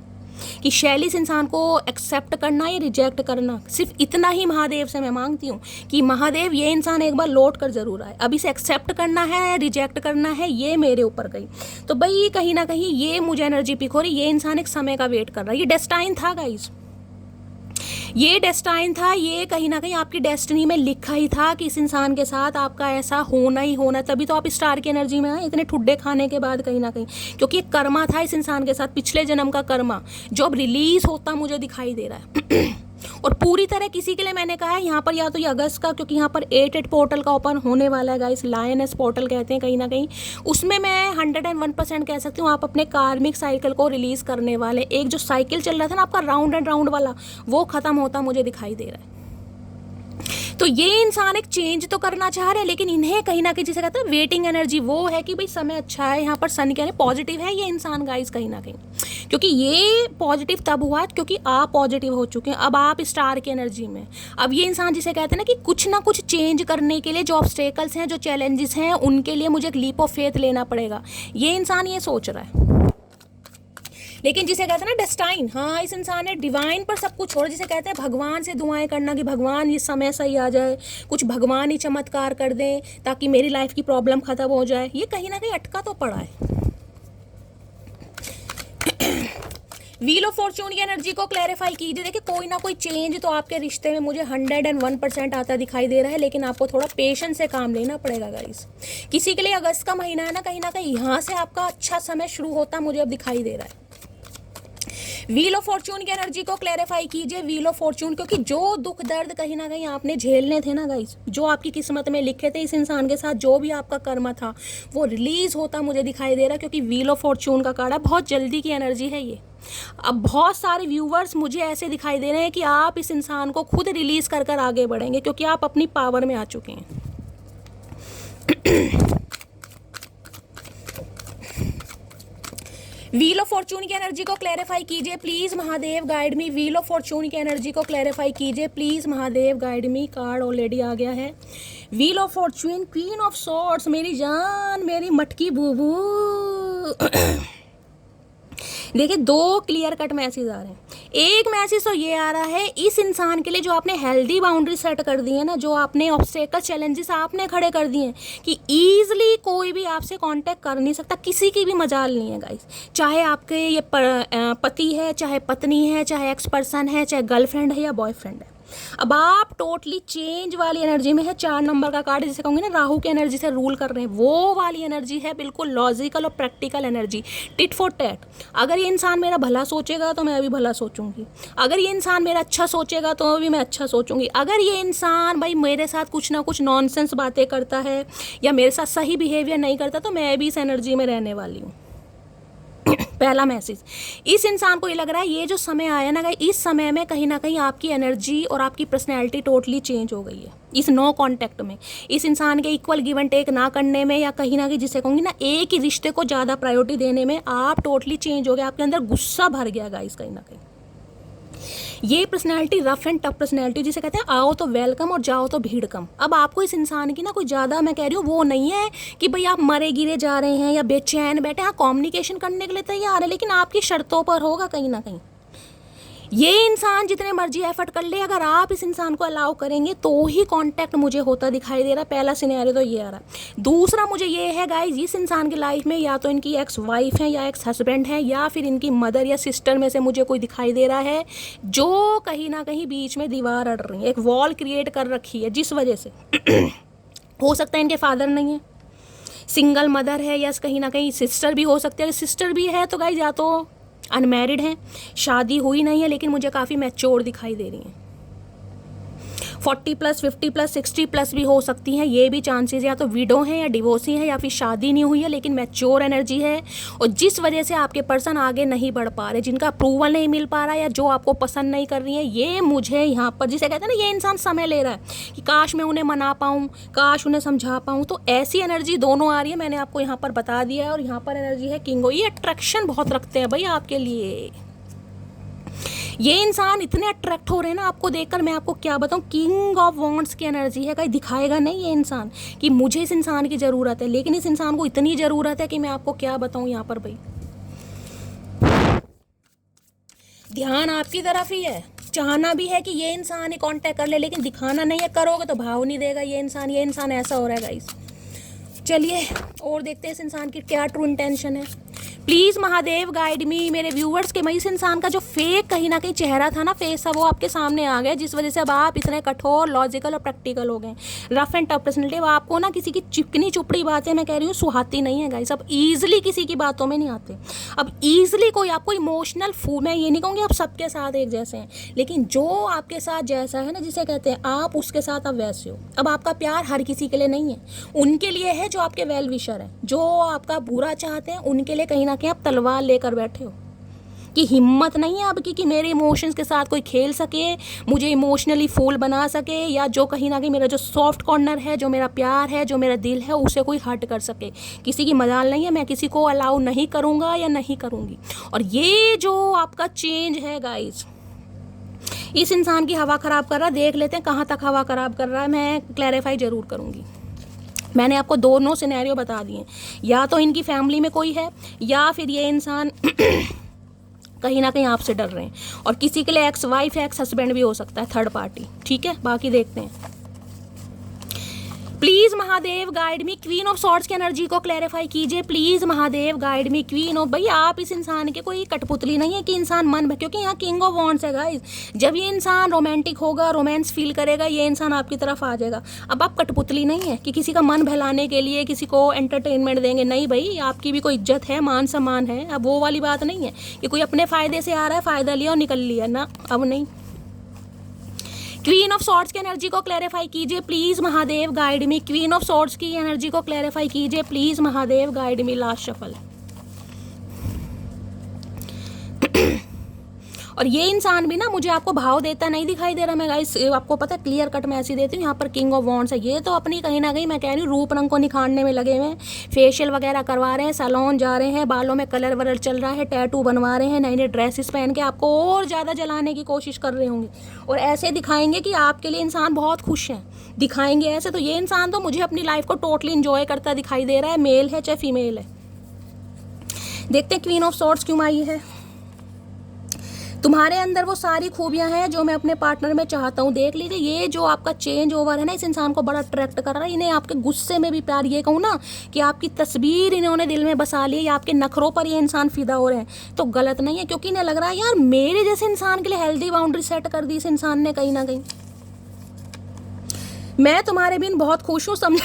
A: कि शैली इस इंसान को एक्सेप्ट करना या रिजेक्ट करना, सिर्फ इतना ही महादेव से मैं मांगती हूँ कि महादेव ये इंसान एक बार लौट कर ज़रूर आए। अब इसे एक्सेप्ट करना है या रिजेक्ट करना है ये मेरे ऊपर गई। तो भाई कहीं ना कहीं ये मुझे एनर्जी पिक हो रही, ये इंसान एक समय का वेट कर रहा है। ये डेस्टाइन था गाइज, ये डेस्टाइन था, ये कहीं ना कहीं आपकी डेस्टिनी में लिखा ही था कि इस इंसान के साथ आपका ऐसा होना ही होना। तभी तो आप स्टार की एनर्जी में आए इतने ठुड्डे खाने के बाद कहीं ना कहीं, क्योंकि एक कर्मा था इस इंसान के साथ, पिछले जन्म का कर्मा जो अब रिलीज होता मुझे दिखाई दे रहा है। और पूरी तरह किसी के लिए मैंने कहा है यहाँ पर या तो ये अगस्त का, क्योंकि यहाँ पर 8 पोर्टल का ओपन होने वाला है गाइस, लायनेस पोर्टल कहते हैं कहीं ना कहीं, उसमें मैं 101% कह सकती हूँ आप अपने कार्मिक साइकिल को रिलीज करने वाले। एक जो साइकिल चल रहा था ना आपका राउंड एंड राउंड वाला, वो खत्म होता मुझे दिखाई दे रहा है। तो ये इंसान एक चेंज तो करना चाह रहे हैं, लेकिन इन्हें कहीं ना कहीं जिसे कहते हैं वेटिंग एनर्जी, वो है कि भाई समय अच्छा है। यहाँ पर सन कहने पॉजिटिव है ये इंसान गाइस कहीं ना कहीं, क्योंकि ये पॉजिटिव तब हुआ क्योंकि आप पॉजिटिव हो चुके हैं, अब आप स्टार की एनर्जी में। अब ये इंसान जिसे कहते हैं ना कि कुछ ना कुछ चेंज करने के लिए जो ऑब्स्टेकल्स हैं, जो चैलेंजेस हैं, उनके लिए मुझे एक लीप ऑफ फेथ लेना पड़ेगा, ये इंसान ये सोच रहा है। लेकिन जिसे कहते हैं ना डेस्टाइन, हाँ इस इंसान ने डिवाइन पर सब कुछ छोड़ा, जिसे कहते हैं भगवान से दुआएं करना कि भगवान ये समय सही आ जाए, कुछ भगवान ही चमत्कार कर दें ताकि मेरी लाइफ की प्रॉब्लम खत्म हो जाए। ये कहीं ना कहीं अटका तो पड़ा है। व्हील ऑफ फॉर्च्यून की एनर्जी को क्लैरिफाई कीजिए। देखिए कोई ना कोई चेंज तो आपके रिश्ते में मुझे 101% आता दिखाई दे रहा है, लेकिन आपको थोड़ा पेशेंस से काम लेना पड़ेगा गाइस। किसी के लिए अगस्त का महीना है ना कहीं यहाँ से आपका अच्छा समय शुरू होता मुझे अब दिखाई दे रहा है। व्हील ऑफ फॉर्च्यून की एनर्जी को क्लैरिफाई कीजिए। व्हील ऑफ फॉर्च्यून, क्योंकि जो दुख दर्द कहीं ना कहीं आपने झेलने थे ना गाइस, जो आपकी किस्मत में लिखे थे इस इंसान के साथ, जो भी आपका कर्म था वो रिलीज होता मुझे दिखाई दे रहा है, क्योंकि व्हील ऑफ फॉर्च्यून का कार्ड है, बहुत जल्दी की एनर्जी है ये। अब बहुत सारे व्यूवर्स मुझे ऐसे दिखाई दे रहे हैं कि आप इस इंसान को खुद रिलीज कर कर आगे बढ़ेंगे, क्योंकि आप अपनी पावर में आ चुके हैं। व्हील ऑफ फॉर्च्यून की एनर्जी को क्लैरिफाई कीजिए please Mahadev, guide me. Wheel of fortune की एनर्जी को क्लैरिफाई कीजिए please Mahadev, guide me. Card already आ गया है। Wheel of fortune, queen of swords, मेरी जान, मेरी मटकी बूबू। देखिए दो क्लियर कट मैसेज आ रहे हैं। एक मैसेज तो ये आ रहा है इस इंसान के लिए जो आपने हेल्दी बाउंड्री सेट कर दी है ना, जो आपने ऑब्स्टेकल चैलेंजेस आपने खड़े कर दिए हैं कि ईजिली कोई भी आपसे कांटेक्ट कर नहीं सकता, किसी की भी मजाल नहीं है गाइस। चाहे आपके ये पति है, चाहे पत्नी है, चाहे एक्स पर्सन है, चाहे गर्लफ्रेंड है या बॉयफ्रेंड है। अब आप टोटली चेंज वाली एनर्जी में है। 4 नंबर का कार्ड जिसे कहूँगी ना राहु की एनर्जी से रूल कर रहे हैं, वो वाली एनर्जी है, बिल्कुल लॉजिकल और practical energy, tit for tat. अगर ये इंसान मेरा भला सोचेगा तो मैं भी भला सोचूंगी, अगर ये इंसान मेरा अच्छा सोचेगा तो भी मैं अच्छा सोचूंगी। अगर ये इंसान भाई मेरे साथ कुछ ना कुछ नॉनसेंस बातें करता है या मेरे साथ सही बिहेवियर नहीं करता तो मैं भी इस एनर्जी में रहने वाली हूँ। पहला मैसेज, इस इंसान को ये लग रहा है ये जो समय आया ना, इस समय में कहीं ना कहीं आपकी एनर्जी और आपकी पर्सनैलिटी टोटली चेंज हो गई है। इस नो कांटेक्ट में, इस इंसान के इक्वल गिव एंड टेक ना करने में, या कहीं ना कहीं जिसे कहूँगी ना एक ही रिश्ते को ज़्यादा प्रायोरिटी देने में आप टोटली चेंज हो गए। आपके अंदर गुस्सा भर गया गाइस कहीं ना कहीं। ये personality rough and tough personality जिसे कहते हैं आओ तो वेलकम और जाओ तो भीड़ कम। अब आपको इस इंसान की ना कोई ज़्यादा मैं कह रही हूँ वो नहीं है कि भाई आप मरे गिरे जा रहे हैं या बेचैन बैठे, हाँ कम्युनिकेशन करने के लिए तैयार है, लेकिन आपकी शर्तों पर होगा कहीं ना कहीं। ये इंसान जितने मर्जी एफर्ट कर ले, अगर आप इस इंसान को अलाउ करेंगे तो ही कांटेक्ट मुझे होता दिखाई दे रहा है। पहला सिनेरियो तो ये आ रहा है। दूसरा मुझे ये है गाइस, इस इंसान की लाइफ में या तो इनकी एक्स वाइफ है या एक्स हस्बैंड है या फिर इनकी मदर या सिस्टर में से मुझे कोई दिखाई दे रहा है जो कहीं ना कहीं बीच में दीवार अड़ रही है, एक वॉल क्रिएट कर रखी है, जिस वजह से हो सकता है इनके फादर नहीं है, सिंगल मदर है, या कहीं ना कहीं सिस्टर भी हो सकती है। सिस्टर भी है तो गाइस या तो अनमैरिड हैं, शादी हुई नहीं है, लेकिन मुझे काफ़ी मैच्योर दिखाई दे रही हैं। 40+, 50+, 60+ भी हो सकती हैं, ये भी चांसेस, या तो विडो हैं या डिवोर्सी हैं या फिर शादी नहीं हुई है लेकिन मैच्योर एनर्जी है। और जिस वजह से आपके पर्सन आगे नहीं बढ़ पा रहे, जिनका अप्रूवल नहीं मिल पा रहा है या जो आपको पसंद नहीं कर रही है, ये मुझे यहाँ पर जिसे कहते हैं ना ये इंसान समय ले रहा है कि काश मैं उन्हें मना पाऊँ, काश उन्हें समझा पाऊँ। तो ऐसी एनर्जी दोनों आ रही है, मैंने आपको यहाँ पर बता दिया है। और यहाँ पर एनर्जी है किंगो, ये अट्रैक्शन बहुत रखते हैं भाई आपके लिए। ये इंसान इतने अट्रैक्ट हो रहे हैं ना आपको देखकर, मैं आपको क्या बताऊं, किंग ऑफ वॉन्ड्स की एनर्जी है। कहीं दिखाएगा नहीं ये इंसान कि मुझे इस इंसान की ज़रूरत है, लेकिन इस इंसान को इतनी ज़रूरत है कि मैं आपको क्या बताऊं यहाँ पर भाई। ध्यान आपकी तरफ ही है, चाहना भी है कि ये इंसान ही कांटेक्ट कर ले, लेकिन दिखाना नहीं है, करोगे तो भाव नहीं देगा ये इंसान ऐसा हो रहा है गाइस। चलिए और देखते हैं इस इंसान की क्या ट्रू इंटेंशन है। प्लीज़ महादेव गाइड मी। मेरे व्यूवर्स के, मैं इस इंसान का जो फेक कहीं ना कहीं चेहरा था ना, फेस था, वो आपके सामने आ गया, जिस वजह से अब आप इतने कठोर, लॉजिकल और प्रैक्टिकल हो गए। Rough and tough personality. अब आपको ना किसी की चिकनी चुपड़ी बातें, मैं कह रही हूँ, सुहाती नहीं है गाइस। अब ईजिली किसी की बातों में नहीं आते। अब ईजिली कोई आपको इमोशनल फूल, मैं ये नहीं कहूँगी आप सबके साथ एक जैसे हैं, लेकिन जो आपके साथ जैसा है ना, जिसे कहते हैं आप उसके साथ अब वैसे हो। अब आपका प्यार हर किसी के लिए नहीं है, उनके लिए है जो आपके वेल विशर हैं, जो आपका बुरा चाहते हैं, उनके लिए कहीं ना कहीं आप तलवार लेकर बैठे हो। कि हिम्मत नहीं है आपकी कि मेरे इमोशंस के साथ कोई खेल सके, मुझे इमोशनली फूल बना सके, या जो कहीं ना कहीं मेरा जो सॉफ्ट कॉर्नर है, जो मेरा प्यार है, जो मेरा दिल है, उसे कोई हर्ट कर सके। किसी की मजाल नहीं है, मैं किसी को अलाउ नहीं करूँगा या नहीं करूँगी। और ये जो आपका चेंज है गाइज, इस इंसान की हवा ख़राब कर रहा है। देख लेते हैं कहाँ तक हवा ख़राब कर रहा है, मैं क्लैरिफाई ज़रूर करूँगी। मैंने आपको दोनों सिनेरियो बता दिए, या तो इनकी फैमिली में कोई है, या फिर ये इंसान कहीं ना कहीं आपसे डर रहे हैं, और किसी के लिए एक्स वाइफ है, एक्स हस्बैंड भी हो सकता है, थर्ड पार्टी। ठीक है, बाकी देखते हैं। Please Mahadev guide me. Queen of swords की एनर्जी को क्लैरिफाई कीजिए please Mahadev guide me. Queen of, भाई आप इस इंसान के कोई कठपुतली नहीं है कि इंसान मन, क्योंकि यहाँ किंग ऑफ वॉन्ड्स है गाइस। जब ये इंसान रोमांटिक होगा, रोमांस फील करेगा, ये इंसान आपकी तरफ आ जाएगा। अब आप कठपुतली नहीं है कि किसी का मन बहलाने के लिए किसी को एंटरटेनमेंट देंगे, नहीं भाई, आपकी भी कोई इज्जत है, मान सम्मान है। अब वो वाली बात नहीं है कि कोई अपने फ़ायदे से आ रहा है, फ़ायदा लिया और निकल लिया ना, अब नहीं। क्वीन ऑफ सॉर्ड्स की एनर्जी को क्लैरिफाई कीजिए please Mahadev guide me. Queen of swords की एनर्जी को क्लैरिफाई कीजिए please Mahadev guide me. Last shuffle. और ये इंसान भी ना मुझे आपको भाव देता नहीं दिखाई दे रहा। मैं गाइस आपको पता है क्लियर कट मैं ऐसी देती हूँ। यहाँ पर किंग ऑफ वॉन्ड्स है, ये तो अपनी कहीं ना कहीं मैं कह रही हूँ रूप रंग को निखारने में लगे हुए हैं। फेशियल वगैरह करवा रहे हैं, सैलून जा रहे हैं, बालों में कलर वलर चल रहा है, टैटू बनवा रहे हैं, नई नई ड्रेसेस पहन के आपको और ज़्यादा जलाने की कोशिश कर रहे होंगे, और ऐसे दिखाएंगे कि आपके लिए इंसान बहुत खुश हैं, दिखाएंगे ऐसे। तो ये इंसान तो मुझे अपनी लाइफ को टोटली इंजॉय करता दिखाई दे रहा है, मेल है चाहे फीमेल है। देखते हैं क्वीन ऑफ सॉर्ड्स क्यों आई है। तुम्हारे अंदर वो सारी खूबियां हैं जो मैं अपने पार्टनर में चाहता हूँ। देख लीजिए, ये जो आपका चेंज ओवर है ना, इस इंसान को बड़ा अट्रैक्ट कर रहा है। इन्हें आपके गुस्से में भी प्यार, ये कहूँ ना कि आपकी तस्वीर इन्होंने दिल में बसा ली, या आपके नखरों पर ये इंसान फिदा हो रहे हैं, तो गलत नहीं है, क्योंकि इन्हें लग रहा है यार मेरे जैसे इंसान के लिए हेल्दी बाउंड्री सेट कर दी इस इंसान ने कहीं ना कहीं। मैं तुम्हारे बिन बहुत खुश हूँ, समझ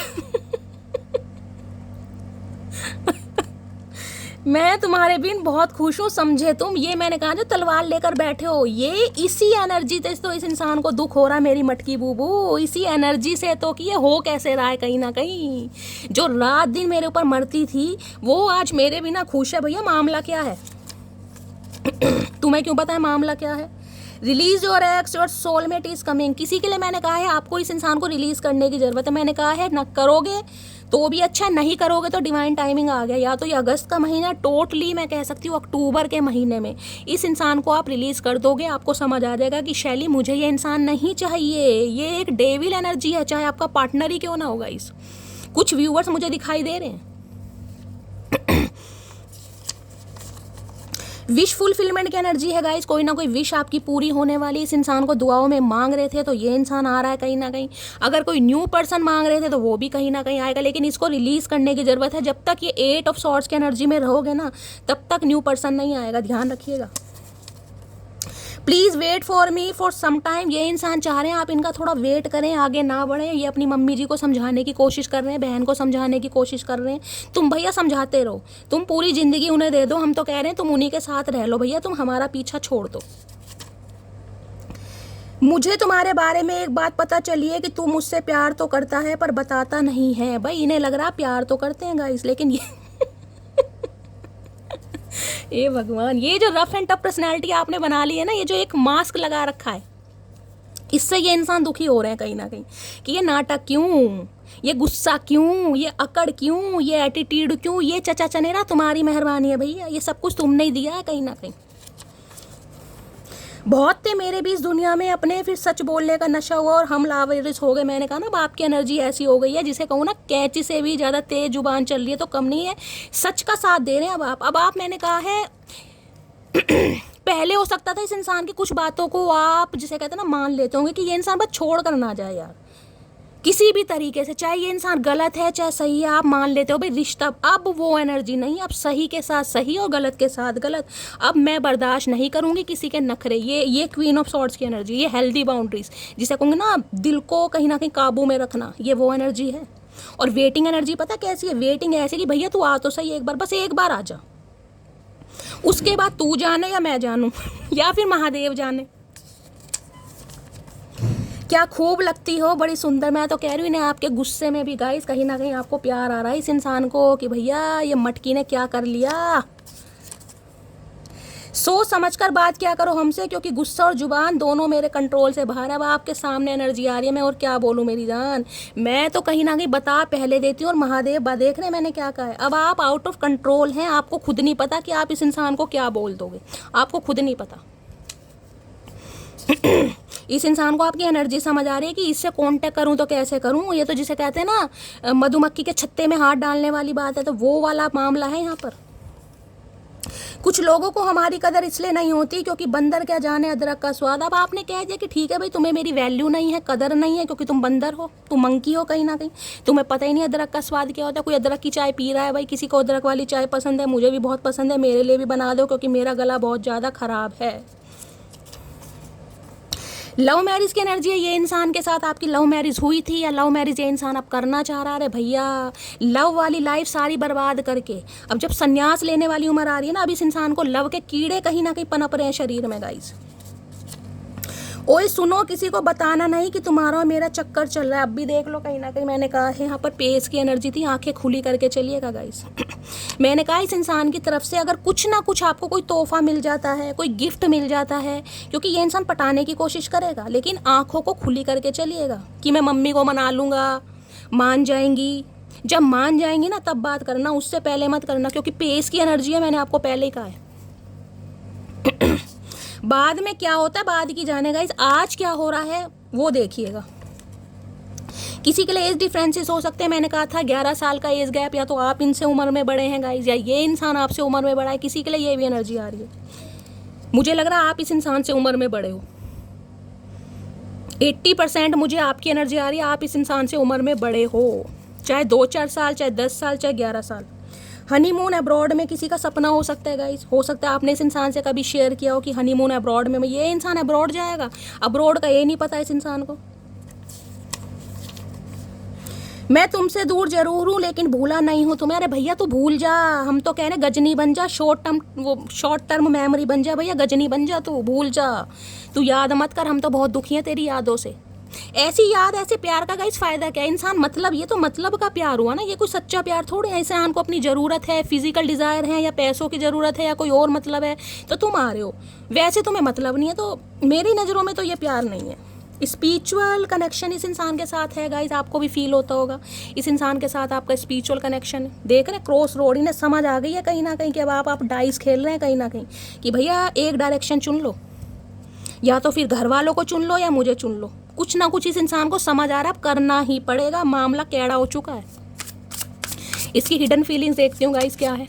A: मैं तुम्हारे बिन बहुत खुश हूँ, समझे तुम। ये मैंने कहा जो तलवार लेकर बैठे हो, ये इसी एनर्जी से तो इस इंसान को दुख हो रहा है, मेरी मटकी बूबू, इसी एनर्जी से तो कि ये हो कैसे रहा है कहीं ना कहीं। जो रात दिन मेरे ऊपर मरती थी वो आज मेरे बिना खुश है। भैया मामला क्या है? तुम्हें क्यों पता है मामला क्या है? Release your x, your soulmate is coming. किसी के लिए मैंने कहा है आपको इस इंसान को रिलीज करने की जरूरत है। मैंने कहा है न करोगे तो भी अच्छा, नहीं करोगे तो डिवाइन टाइमिंग आ गया। या तो ये अगस्त का महीना, टोटली मैं कह सकती हूँ अक्टूबर के महीने में इस इंसान को आप रिलीज कर दोगे, आपको समझ आ जाएगा कि शैली मुझे ये इंसान नहीं चाहिए, ये एक डेविल एनर्जी है, चाहे आपका पार्टनर ही क्यों ना होगा। इस कुछ व्यूवर्स मुझे दिखाई दे रहे हैं। विश फुलफिलमेंट की एनर्जी है गाइस, कोई ना कोई विश आपकी पूरी होने वाली। इस इंसान को दुआओं में मांग रहे थे तो ये इंसान आ रहा है कहीं ना कहीं। अगर कोई न्यू पर्सन मांग रहे थे तो वो भी कहीं ना कहीं आएगा, लेकिन इसको रिलीज करने की जरूरत है। जब तक ये 8 ऑफ सॉर्ड्स की एनर्जी में रहोगे ना, तब तक न्यू पर्सन नहीं आएगा, ध्यान रखिएगा। Please wait for me for some time. ये इंसान चाह रहे हैं आप इनका थोड़ा वेट करें, आगे ना बढ़ें। ये अपनी मम्मी जी को समझाने की कोशिश कर रहे हैं, बहन को समझाने की कोशिश कर रहे हैं। तुम भैया समझाते रहो, तुम पूरी ज़िंदगी उन्हें दे दो। हम तो कह रहे हैं तुम उन्हीं के साथ रह लो भैया, तुम हमारा पीछा छोड़ दो। मुझे तुम्हारे बारे में एक बात पता चली है कि तू मुझसे प्यार तो करता है पर बताता नहीं है। भाई इन्हें लग रहा प्यार तो करते हैं गाइस, लेकिन ये भगवान, ये जो रफ एंड टफ पर्सनैलिटी आपने बना ली है ना, ये जो एक मास्क लगा रखा है, इससे ये इंसान दुखी हो रहे हैं कहीं ना कहीं कि ये नाटक क्यों, ये गुस्सा क्यों, ये अकड़ क्यों, ये एटीट्यूड क्यों, ये चचा चनेरा तुम्हारी मेहरबानी है भैया, ये सब कुछ तुमने ही दिया है कहीं ना कहीं। बहुत थे मेरे भी इस दुनिया में अपने, फिर सच बोलने का नशा हुआ और हम लावारिस हो गए। मैंने कहा ना बाप की एनर्जी ऐसी हो गई है जिसे कहूँ ना कैंची से भी ज़्यादा तेज जुबान चल रही है तो कम नहीं है। सच का साथ दे रहे हैं अब आप। मैंने कहा है पहले हो सकता था इस इंसान की कुछ बातों को आप जिसे कहते हैं ना मान लेते होंगे कि ये इंसान बस छोड़ कर ना जाए यार, किसी भी तरीके से, चाहे ये इंसान गलत है चाहे सही है, आप मान लेते हो भाई रिश्ता। अब वो एनर्जी नहीं, अब सही के साथ सही और गलत के साथ गलत। अब मैं बर्दाश्त नहीं करूंगी किसी के नखरे। ये क्वीन ऑफ सॉर्ड्स की एनर्जी, ये हेल्दी बाउंड्रीज जिसे कहूँगी ना, दिल को कहीं ना कहीं काबू में रखना, ये वो एनर्जी है। और वेटिंग एनर्जी पता कैसी है? वेटिंग ऐसी कि भैया तू आ तो सही एक बार, बस एक बार आ जा, उसके बाद तू जाने या मैं जानूं या फिर महादेव जाने। क्या खूब लगती हो, बड़ी सुंदर। मैं तो कह रही हूँ इन्हें आपके गुस्से में भी गाइस कहीं ना कहीं आपको प्यार आ रहा है इस इंसान को कि भैया ये मटकी ने क्या कर लिया। सोच समझकर बात क्या करो हमसे, क्योंकि गुस्सा और जुबान दोनों मेरे कंट्रोल से बाहर है। अब आपके सामने एनर्जी आ रही है, मैं और क्या बोलूँ मेरी जान। मैं तो कहीं ना कहीं बता पहले देती हूँ और महादेव बा देख रहे मैंने क्या कहा है। अब आप आउट ऑफ कंट्रोल हैं, आपको खुद नहीं पता कि आप इस इंसान को क्या बोल दोगे, आपको खुद नहीं पता। इस इंसान को आपकी एनर्जी समझ आ रही है कि इससे कांटेक्ट करूं तो कैसे करूं। ये तो जिसे कहते हैं ना मधुमक्खी के छत्ते में हाथ डालने वाली बात है, तो वो वाला मामला है यहाँ पर। कुछ लोगों को हमारी कदर इसलिए नहीं होती क्योंकि बंदर क्या जाने अदरक का स्वाद। अब आपने कह दिया कि ठीक है भाई तुम्हें मेरी वैल्यू नहीं है, कदर नहीं है, क्योंकि तुम बंदर हो, तुम मंकी हो कहीं ना कहीं, तुम्हें पता ही नहीं अदरक का स्वाद क्या होता है। कोई अदरक की चाय पी रहा है भाई, किसी को अदरक वाली चाय पसंद है, मुझे भी बहुत पसंद है, मेरे लिए भी बना दो क्योंकि मेरा गला बहुत ज़्यादा ख़राब है। लव मैरिज की एनर्जी है ये इंसान के साथ। आपकी लव मैरिज हुई थी या लव मैरिज ये इंसान अब करना चाह रहा है। भैया लव वाली लाइफ सारी बर्बाद करके अब जब संन्यास लेने वाली उम्र आ रही है ना, अब इस इंसान को लव के कीड़े कहीं ना कहीं पनप रहे हैं शरीर में गाइस। ओए सुनो, किसी को बताना नहीं कि तुम्हारा और मेरा चक्कर चल रहा है। अब भी देख लो कहीं ना कहीं मैंने कहा है यहाँ पर पेस की एनर्जी थी, आंखें खुली करके चलिएगा गाइस। मैंने कहा इस इंसान की तरफ से अगर कुछ ना कुछ आपको कोई तोहफा मिल जाता है, कोई गिफ्ट मिल जाता है, क्योंकि ये इंसान पटाने की कोशिश करेगा, लेकिन आंखों को खुली करके चलिएगा कि मैं मम्मी को मना लूँगा, मान जाएंगी। जब मान जाएंगी ना तब बात करना, उससे पहले मत करना, क्योंकि पेस की एनर्जी है, मैंने आपको पहले ही कहा है। बाद में क्या होता है बाद की जाने गाइस, आज क्या हो रहा है वो देखिएगा। किसी के लिए एज डिफरेंसेस हो सकते हैं, मैंने कहा था 11 साल का एज गैप, या तो आप इनसे उम्र में बड़े हैं गाइस, या ये इंसान आपसे उम्र में बड़ा है। किसी के लिए ये भी एनर्जी आ रही है, मुझे लग रहा है आप इस इंसान से उम्र में बड़े हो। 80% मुझे आपकी एनर्जी आ रही है, आप इस इंसान से उम्र में बड़े हो, चाहे 2-4 साल, चाहे 10 साल, चाहे 11 साल। हनीमून अब्रॉड में किसी का सपना हो सकता है गाइस। हो सकता है आपने इस इंसान से कभी शेयर किया हो कि हनीमून अब्रॉड में ये इंसान अब्रॉड जाएगा। अब्रॉड का ये नहीं पता इस इंसान को। मैं तुमसे दूर जरूर हूँ लेकिन भूला नहीं हूँ तुम्हें। अरे भैया तू भूल जा, हम तो कह रहे गजनी बन जा, शॉर्ट टर्म मेमोरी बन जा भैया, गजनी बन जा, तू भूल जा, तू याद मत कर, हम तो बहुत दुखी हैं तेरी यादों से। ऐसी याद ऐसे प्यार का गाइस फायदा क्या है। इंसान मतलब, ये तो मतलब का प्यार हुआ ना, ये कोई सच्चा प्यार थोड़ी है। इंसान को अपनी ज़रूरत है, फिजिकल डिज़ायर है, या पैसों की ज़रूरत है, या कोई और मतलब है तो तुम आ रहे हो। वैसे तुम्हें मतलब नहीं है, तो मेरी नज़रों में तो ये प्यार नहीं है। स्पिरिचुअल कनेक्शन इस इंसान के साथ है गाइस, आपको भी फील होता होगा इस इंसान के साथ आपका स्पिरिचुअल कनेक्शन। देख रहे क्रॉस रोड, इन्हें समझ आ गई है कहीं ना कहीं कि अब आप डाइस खेल रहे हैं कहीं ना कहीं कि भैया एक डायरेक्शन चुन लो, या तो फिर घर वालों को चुन लो या मुझे चुन लो। कुछ ना कुछ इस इंसान को समझ आ रहा है, अब करना ही पड़ेगा, मामला कैड़ा हो चुका है। इसकी हिडन फीलिंग्स देखती हूँ गाइस क्या है।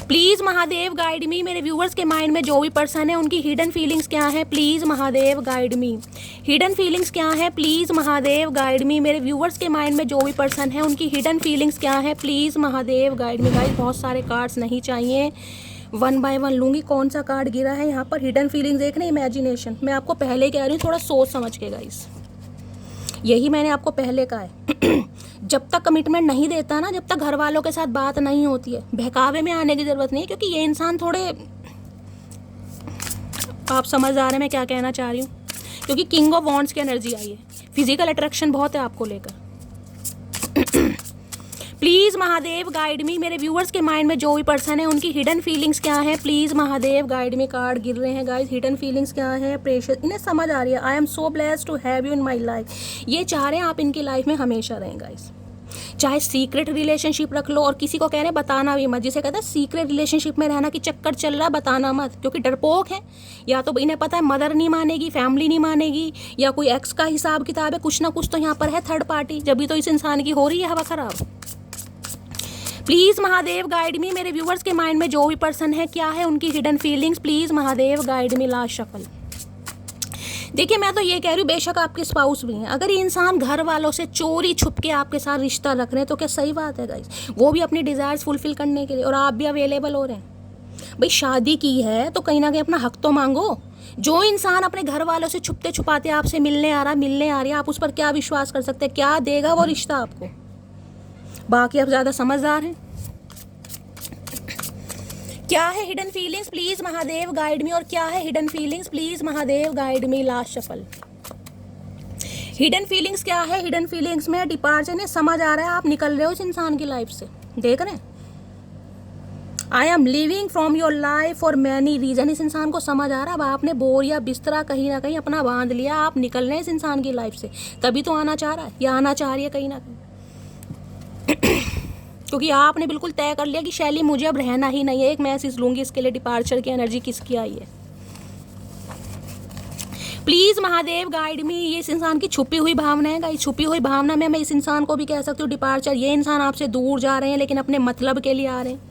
A: प्लीज़ महादेव गाइड मी। मेरे व्यूवर्स के माइंड में जो भी पर्सन है उनकी हिडन फीलिंग्स क्या है, please Mahadev guide me. Hidden feelings क्या है, प्लीज़ महादेव गाइड मी। मेरे व्यूवर्स के माइंड में जो भी पर्सन है उनकी हिडन फीलिंग्स क्या है, please Mahadev guide me. Guys बहुत सारे कार्ड्स नहीं चाहिए, 1 बाय 1 लूँगी। कौन सा कार्ड गिरा है यहाँ पर? हिडन फीलिंग्स देख रहे हैं, इमेजिनेशन। मैं आपको पहले कह रही हूँ थोड़ा सोच समझ के गाइस, यही मैंने आपको पहले कहा है। जब तक कमिटमेंट नहीं देता ना, जब तक घर वालों के साथ बात नहीं होती है, बहकावे में आने की ज़रूरत नहीं है, क्योंकि ये इंसान थोड़े, आप समझ आ रहे हैं मैं क्या कहना चाह रही हूँ, क्योंकि किंग ऑफ वॉन्ड्स की एनर्जी आई है, फिजिकल अट्रैक्शन बहुत है आपको लेकर। प्लीज़ महादेव गाइड मी। मेरे व्यूअर्स के माइंड में जो भी पर्सन है उनकी हिडन फीलिंग्स क्या है, please Mahadev guide me. Card गिर रहे हैं गाइस, हिडन फीलिंग्स क्या है, प्रेशर, इन्हें समझ आ रही है। I am so blessed to have you in my life. ये चाह रहे हैं आप इनकी लाइफ में हमेशा रहें गाइस। चाहे सीक्रेट रिलेशनशिप रख लो, और किसी को कह रहे हैं बताना भी मत, जिसे कहते हैं सीक्रेट रिलेशनशिप में रहना कि चक्कर चल रहा है बताना मत, क्योंकि डरपोक है। या तो इन्हें पता है मदर नहीं मानेगी, फैमिली नहीं मानेगी, या कोई एक्स का हिसाब किताब है, कुछ ना कुछ तो यहाँ पर है थर्ड पार्टी, जब भी तो इस इंसान की हो रही है हवा खराब। प्लीज़ महादेव गाइड मी, मेरे व्यूवर्स के माइंड में जो भी पर्सन है क्या है उनकी hidden feelings, please Mahadev guide me. Last shuffle. देखिए मैं तो ये कह रही हूँ, बेशक आपके स्पाउस भी हैं, अगर ये इंसान घर वालों से चोरी छुप के आपके साथ रिश्ता रख रहे हैं तो क्या सही बात है गाइस, वो भी अपनी डिज़ायर्स फुलफिल करने के लिए, और आप भी अवेलेबल हो रहे हैं। भाई शादी की है तो कहीं ना कहीं अपना हक तो मांगो। जो इंसान अपने घर वालों से छुपते छुपाते आपसे मिलने आ रही है, आप उस पर क्या विश्वास कर सकते हैं, क्या देगा वो रिश्ता आपको। बाकी आप ज़्यादा समझदार हैं। क्या है hidden feelings, please Mahadev guide मी, और क्या है hidden feelings, please Mahadev guide me. Last shuffle. Hidden feelings क्या है, हिडन फीलिंग्स में डिपार्चर ने समझ आ रहा है आप निकल रहे हो इस इंसान की लाइफ से, देख रहे हैं। I am living from your life for many reason, इस इंसान को समझ आ रहा है अब आपने बोर या बिस्तरा कहीं ना कहीं अपना बांध लिया, आप निकल रहे हैं इस इंसान की लाइफ से, तभी तो आना चाह रहा है या आना चाह रही है कहीं ना कहीं। क्योंकि आपने बिल्कुल तय कर लिया कि शैली मुझे अब रहना ही नहीं है, एक मैसेज लूंगी इसके लिए। डिपार्चर की एनर्जी किसकी आई है, प्लीज महादेव गाइड मी। ये इस इंसान की छुपी हुई भावना है गाइस, छुपी हुई भावना में मैं इस इंसान को भी कह सकती हूँ डिपार्चर, ये इंसान आपसे दूर जा रहे हैं लेकिन अपने मतलब के लिए आ रहे हैं।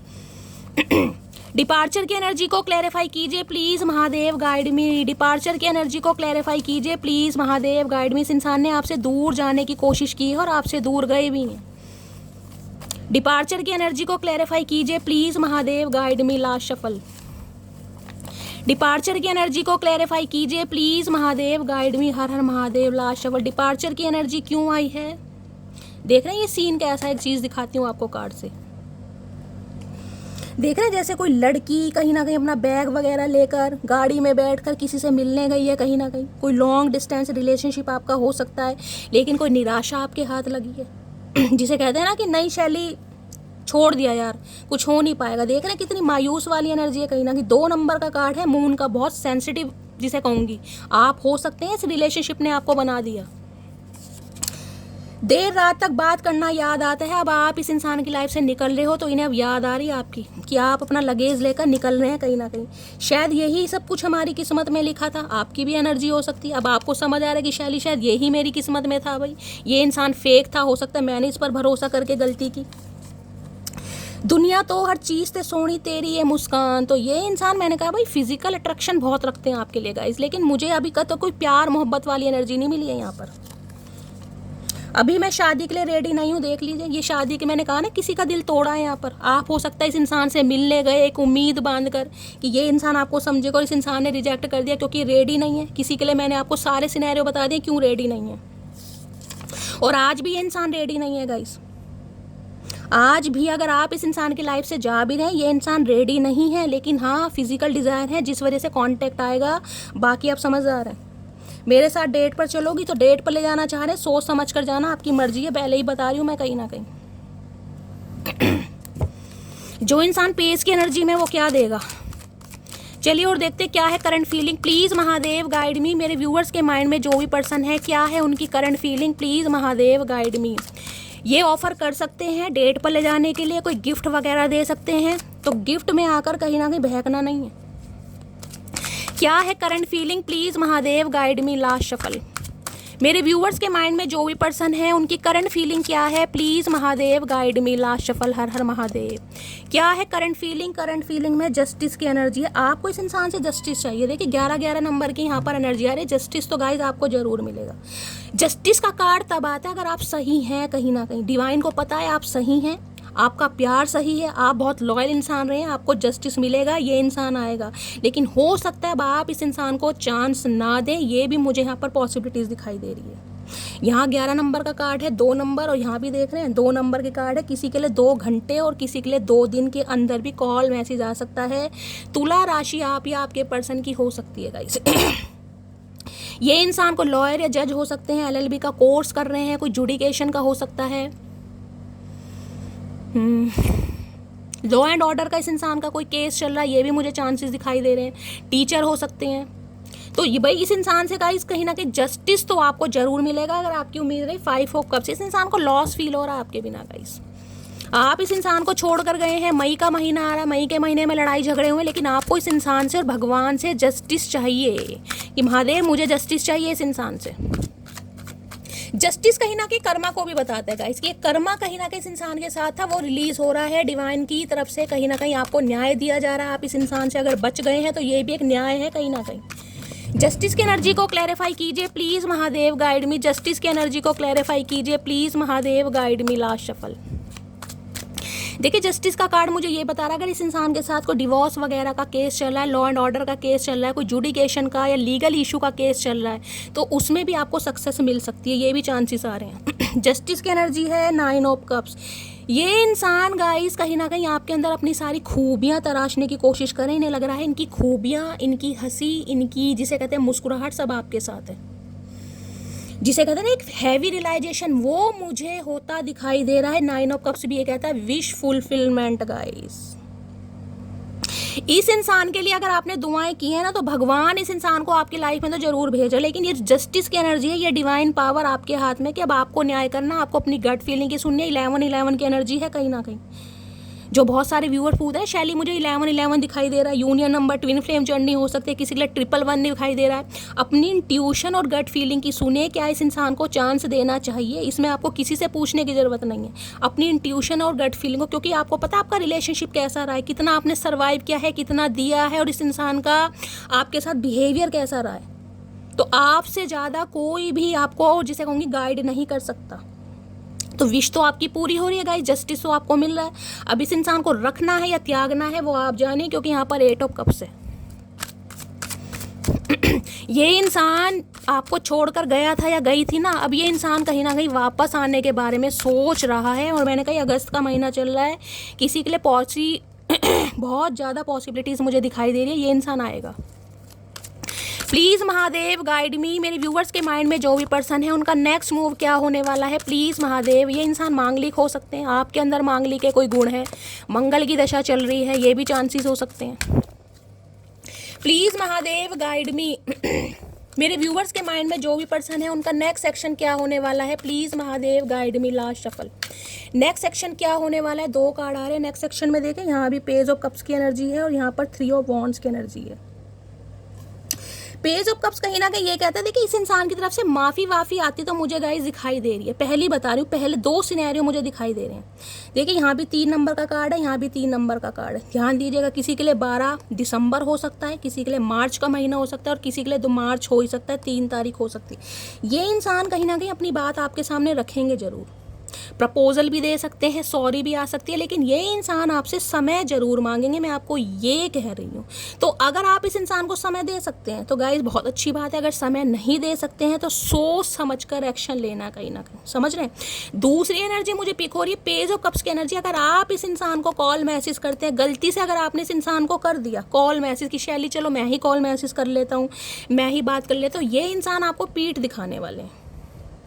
A: डिपार्चर की एनर्जी को क्लैरिफाई कीजिए please Mahadev guide me, departure की एनर्जी को क्लैरिफाई कीजिए प्लीज महादेव गाइड मी। इस इंसान ने आपसे दूर जाने की कोशिश की है और आपसे दूर गए भी हैं। डिपार्चर की एनर्जी को क्लैरिफाई कीजिए please Mahadev guide me. Last shuffle. Departure की एनर्जी को क्लैरिफाई कीजिए प्लीज महादेव गाइड मी। हर हर महादेव। Last shuffle. डिपार्चर की एनर्जी क्यों आई है, देख रहे हैं ये सीन कैसा है, एक चीज दिखाती हूँ आपको कार्ड से। देख रहे हैं जैसे कोई लड़की कहीं ना कहीं अपना बैग वगैरह लेकर गाड़ी में बैठकर किसी से मिलने गई है, कहीं ना कहीं कोई लॉन्ग डिस्टेंस रिलेशनशिप आपका हो सकता है, लेकिन कोई निराशा आपके हाथ लगी है। जिसे कहते हैं ना कि नई शैली छोड़ दिया यार, कुछ हो नहीं पाएगा। देख रहे हैं कितनी मायूस वाली एनर्जी है कहीं ना कहीं। 2 नंबर का कार्ड है मून का, बहुत सेंसिटिव जिसे कहूंगी आप हो सकते हैं, इस रिलेशनशिप ने आपको बना दिया। देर रात तक बात करना याद आता है, अब आप इस इंसान की लाइफ से निकल रहे हो तो इन्हें अब याद आ रही है आपकी कि आप अपना लगेज लेकर निकल रहे हैं कहीं ना कहीं। शायद यही सब कुछ हमारी किस्मत में लिखा था, आपकी भी एनर्जी हो सकती है। अब आपको समझ आ रहा है कि शैली शायद यही मेरी किस्मत में था, भाई ये इंसान फेक था, हो सकता है मैंने इस पर भरोसा करके गलती की। दुनिया तो हर चीज़ से सोनी तेरी ये मुस्कान, तो ये इंसान मैंने कहा भाई फिजिकल अट्रैक्शन बहुत रखते हैं आपके लिए गाइस, लेकिन मुझे अभी का तो कोई प्यार मोहब्बत वाली एनर्जी नहीं मिली है यहाँ पर। अभी मैं शादी के लिए रेडी नहीं हूँ, देख लीजिए ये शादी के, मैंने कहा ना किसी का दिल तोड़ा है यहाँ पर। आप हो सकता है इस इंसान से मिलने गए एक उम्मीद बांधकर कि ये इंसान आपको समझेगा, और इस इंसान ने रिजेक्ट कर दिया क्योंकि रेडी नहीं है किसी के लिए। मैंने आपको सारे सिनेरियो बता दिए क्यों रेडी नहीं है, और आज भी ये इंसान रेडी नहीं है गाइस। आज भी अगर आप इस इंसान की लाइफ से जा भी रहे हैं, ये इंसान रेडी नहीं है, लेकिन हाँ फिजिकल डिज़ायर है जिस वजह से कांटेक्ट आएगा। बाकी आप समझदार हैं। मेरे साथ डेट पर चलोगी तो डेट पर ले जाना चाह रहे हैं, सोच समझ कर जाना, आपकी मर्जी है, पहले ही बता रही हूँ मैं कहीं ना कहीं। जो इंसान पेस की एनर्जी में वो क्या देगा, चलिए और देखते क्या है current feeling. Please Mahadev guide मी, मेरे व्यूअर्स के माइंड में जो भी पर्सन है क्या है उनकी current feeling, please Mahadev guide मी। ये ऑफर कर सकते हैं डेट पर ले जाने के लिए, कोई गिफ्ट वगैरह दे सकते हैं, तो गिफ्ट में आकर कहीं ना कहीं बहकना नहीं है। क्या है current feeling, please Mahadev guide me. Last shuffle. मेरे व्यूवर्स के माइंड में जो भी पर्सन है उनकी करंट फीलिंग क्या है, please Mahadev guide me. Last shuffle. हर हर महादेव। क्या है करंट फीलिंग, करंट फीलिंग में जस्टिस की एनर्जी है, आपको इस इंसान से जस्टिस चाहिए। देखिए 11-11 नंबर की यहाँ पर एनर्जी आ रही है, जस्टिस तो गाइज आपको जरूर मिलेगा। जस्टिस का कार्ड तब आता है अगर आप सही हैं कहीं ना कहीं, डिवाइन को पता है आप सही हैं, आपका प्यार सही है, आप बहुत लॉयल इंसान रहे हैं, आपको जस्टिस मिलेगा, ये इंसान आएगा। लेकिन हो सकता है अब आप इस इंसान को चांस ना दें, ये भी मुझे यहाँ पर पॉसिबिलिटीज़ दिखाई दे रही है। यहाँ 11 नंबर का कार्ड है, 2 नंबर, और यहाँ भी देख रहे हैं 2 नंबर के कार्ड है। किसी के लिए 2 घंटे और किसी के लिए 2 दिन के अंदर भी कॉल मैसेज आ सकता है। तुला राशि आप या आपके पर्सन की हो सकती है गाइस। ये इंसान को लॉयर या जज हो सकते हैं, LLB का कोर्स कर रहे हैं, कोई जुडिकेशन का हो सकता है, लॉ एंड ऑर्डर का इस इंसान का कोई केस चल रहा है, ये भी मुझे चांसेस दिखाई दे रहे हैं। टीचर हो सकते हैं। तो ये भाई इस इंसान से गाइस कहीं ना कहीं जस्टिस तो आपको जरूर मिलेगा अगर आपकी उम्मीद रही। 5 ऑफ कप्स, इस इंसान को लॉस फील हो रहा है आपके बिना गाइस। आप इस इंसान को छोड़ कर गए हैं, मई का महीना आ रहा है, मई के महीने में लड़ाई झगड़े हुए, लेकिन आपको इस इंसान से और भगवान से जस्टिस चाहिए कि महादेव मुझे जस्टिस चाहिए इस इंसान से। जस्टिस कहीं ना कहीं कर्मा को भी बताता है गाइस कि ये कर्मा कहीं ना कहीं इस इंसान के साथ था, वो रिलीज हो रहा है डिवाइन की तरफ से। कहीं ना कहीं आपको न्याय दिया जा रहा है, आप इस इंसान से अगर बच गए हैं तो ये भी एक न्याय है कहीं ना कहीं। जस्टिस की एनर्जी को क्लैरिफाई कीजिए please Mahadev, guide me. Justice की एनर्जी को क्लैरिफाई कीजिए please Mahadev, guide me. Last shuffle. देखिए जस्टिस का कार्ड मुझे ये बता रहा है अगर इस इंसान के साथ कोई डिवोर्स वगैरह का केस चल रहा है, लॉ एंड ऑर्डर का केस चल रहा है, कोई जुडिकेशन का या लीगल इशू का केस चल रहा है, तो उसमें भी आपको सक्सेस मिल सकती है, ये भी चांसेस आ रहे हैं। जस्टिस की एनर्जी है 9 ऑफ कप्स। ये इंसान गाइस कहीं ना कहीं आपके अंदर अपनी सारी खूबियां तराशने की कोशिश करें। इन्हें लग रहा है इनकी खूबियां, इनकी हंसी, इनकी जिसे कहते हैं मुस्कुराहट, सब आपके साथ है। जिसे कहते हैं ना एक हैवी रियलाइजेशन, वो मुझे होता दिखाई दे रहा है। 9 ऑफ कप्स भी ये कहता है विश फुलफिलमेंट गाइस। इस इंसान के लिए अगर आपने दुआएं की है ना, तो भगवान इस इंसान को आपकी लाइफ में तो जरूर भेजे। लेकिन ये जस्टिस की एनर्जी है, ये डिवाइन पावर आपके हाथ में कि अब आपको न्याय करना, आपको अपनी गट फीलिंग की सुननी है। 11 की एनर्जी है कहीं ना कहीं। जो बहुत सारे व्यूअर पूछ है शैली मुझे 11 दिखाई दे रहा है, union number, twin flame journey हो सकती है, किसी के लिए 111 दिखाई दे रहा है। अपनी इंट्यूशन और गट फीलिंग की सुने, क्या इस इंसान को चांस देना चाहिए, इसमें आपको किसी से पूछने की ज़रूरत नहीं है। अपनी इंट्यूशन और गट फीलिंग को, क्योंकि आपको पता है आपका रिलेशनशिप कैसा रहा है, कितना आपने सर्वाइव किया है, कितना दिया है, और इस इंसान का आपके साथ बिहेवियर कैसा रहा है। तो आपसे ज़्यादा कोई भी आपको, जिसे कहूँगी, गाइड नहीं कर सकता। तो विश तो आपकी पूरी हो रही है गाइस, जस्टिस तो आपको मिल रहा है। अब इस इंसान को रखना है या त्यागना है वो आप जाने, क्योंकि यहाँ पर 8 ऑफ कप्स है। ये इंसान आपको छोड़कर गया था या गई थी ना, अब ये इंसान कहीं ना कहीं वापस आने के बारे में सोच रहा है। और मैंने कहा अगस्त का महीना चल रहा है, किसी के लिए बहुत ज़्यादा पॉसिबिलिटीज़ मुझे दिखाई दे रही है, ये इंसान आएगा। प्लीज़ महादेव गाइड मी। मेरे व्यूवर्स के माइंड में जो भी पर्सन है उनका नेक्स्ट मूव क्या होने वाला है, प्लीज़ महादेव। ये इंसान मांगलिक हो सकते हैं, आपके अंदर मांगलिक के कोई गुण है, मंगल की दशा चल रही है, ये भी चांसेस हो सकते हैं। प्लीज़ महादेव गाइड मी। मेरे व्यूवर्स के माइंड में जो भी पर्सन है उनका नेक्स्ट सेक्शन क्या होने वाला है, please Mahadev guide me. Last shuffle. Next section क्या होने वाला है, 2 कार्ड आ रहे हैं नेक्स्ट सेक्शन में। देखें यहाँ भी पेज ऑफ कप्स की एनर्जी है और यहाँ पर 3 ऑफ वॉन्ड्स की एनर्जी है। पेज ऑफ कप्स कहीं ना कहीं ये कहता है देखिए इस इंसान की तरफ से माफ़ी आती तो मुझे गाइस दिखाई दे रही है। पहली बता रही हूँ, पहले 2 सिनेरियो मुझे दिखाई दे रहे हैं। देखिए यहाँ भी 3 नंबर का कार्ड है, यहाँ भी 3 नंबर का कार्ड है। ध्यान दीजिएगा, किसी के लिए 12 दिसंबर हो सकता है, किसी के लिए मार्च का महीना हो सकता है, और किसी के लिए 2 मार्च हो ही सकता है, 3 तारीख हो सकती है। ये इंसान कहीं ना कहीं अपनी बात आपके सामने रखेंगे ज़रूर, प्रपोजल भी दे सकते हैं, सॉरी भी आ सकती है, लेकिन ये इंसान आपसे समय जरूर मांगेंगे, मैं आपको ये कह रही हूँ। तो अगर आप इस इंसान को समय दे सकते हैं तो गाइस बहुत अच्छी बात है। अगर समय नहीं दे सकते हैं तो सोच समझकर एक्शन लेना कहीं ना कहीं, समझ रहे हैं। दूसरी एनर्जी मुझे पिक हो रही है पेज ऑफ कप्स की एनर्जी। अगर आप इस इंसान को कॉल मैसेज करते हैं, गलती से अगर आपने इस इंसान को कर दिया कॉल मैसेज की, शैली चलो मैं ही कॉल मैसेज कर लेता हूँ, मैं ही बात कर लेता हूँ, ये इंसान आपको पीठ दिखाने वाले हैं।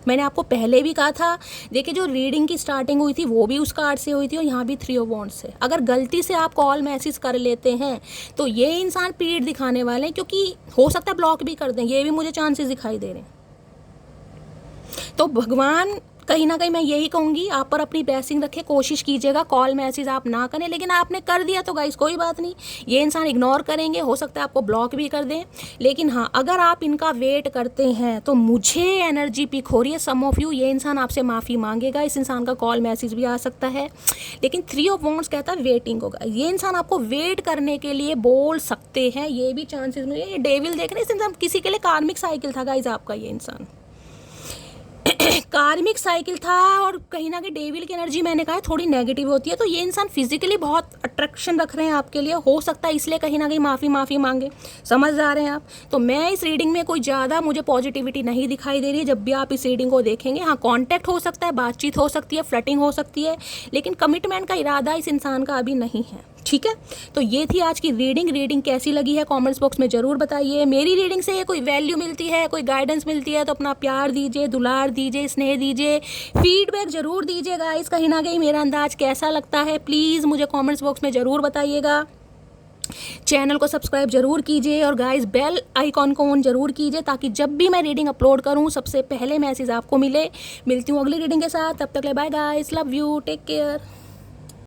A: मैंने आपको पहले भी कहा था, देखिए जो रीडिंग की स्टार्टिंग हुई थी वो भी उस कार्ड से हुई थी, और यहाँ भी 3 ऑफ वॉन्ड्स से। अगर गलती से आप कॉल मैसेज कर लेते हैं तो ये इंसान पीठ दिखाने वाले हैं, क्योंकि हो सकता है ब्लॉक भी कर दें, ये भी मुझे चांसेस दिखाई दे रहे हैं। तो भगवान कहीं ना कहीं मैं यही कहूँगी, आप पर अपनी ब्लेसिंग रखें, कोशिश कीजिएगा कॉल मैसेज आप ना करें। लेकिन आपने कर दिया तो गाइस कोई बात नहीं, ये इंसान इग्नोर करेंगे, हो सकता है आपको ब्लॉक भी कर दें। लेकिन हाँ, अगर आप इनका वेट करते हैं तो मुझे एनर्जी पिक हो रही है सम ऑफ यू, ये इंसान आपसे माफ़ी मांगेगा, इस इंसान का कॉल मैसेज भी आ सकता है। लेकिन 3 ऑफ वॉन्ड्स कहता है वेटिंग होगा, ये इंसान आपको वेट करने के लिए बोल सकते हैं, ये भी चांसेस मुझे। ये डेविल देख रहे हैं, इस इंसान किसी के लिए कार्मिक साइकिल था गाइस आपका, ये इंसान कार्मिक साइकिल था। और कहीं ना कहीं डेविल की एनर्जी मैंने कहा है थोड़ी नेगेटिव होती है, तो ये इंसान फिजिकली बहुत अट्रैक्शन रख रहे हैं आपके लिए, हो सकता है इसलिए कहीं ना कहीं माफ़ी मांगे, समझ जा रहे हैं आप। तो मैं इस रीडिंग में कोई ज़्यादा मुझे पॉजिटिविटी नहीं दिखाई दे रही है। जब भी आप इस रीडिंग को देखेंगे, हाँ कॉन्टैक्ट हो सकता है, बातचीत हो सकती है, फ्लर्टिंग हो सकती है, लेकिन कमिटमेंट का इरादा इस इंसान का अभी नहीं है, ठीक है। तो ये थी आज की रीडिंग कैसी लगी है कमेंट्स बॉक्स में ज़रूर बताइए। मेरी रीडिंग से कोई वैल्यू मिलती है, कोई गाइडेंस मिलती है तो अपना प्यार दीजिए, दुलार दीजिए, स्नेह दीजिए, फीडबैक ज़रूर दीजिए गाइस। कहीं ना कहीं मेरा अंदाज कैसा लगता है प्लीज़ मुझे कमेंट्स बॉक्स में ज़रूर बताइएगा। चैनल को सब्सक्राइब जरूर कीजिए और गाइस बेल आइकॉन को ऑन जरूर कीजिए, ताकि जब भी मैं रीडिंग अपलोड करूं सबसे पहले मैसेज आपको मिले। मिलती हूँ अगली रीडिंग के साथ, तब तक ले bye guys, love you, take care.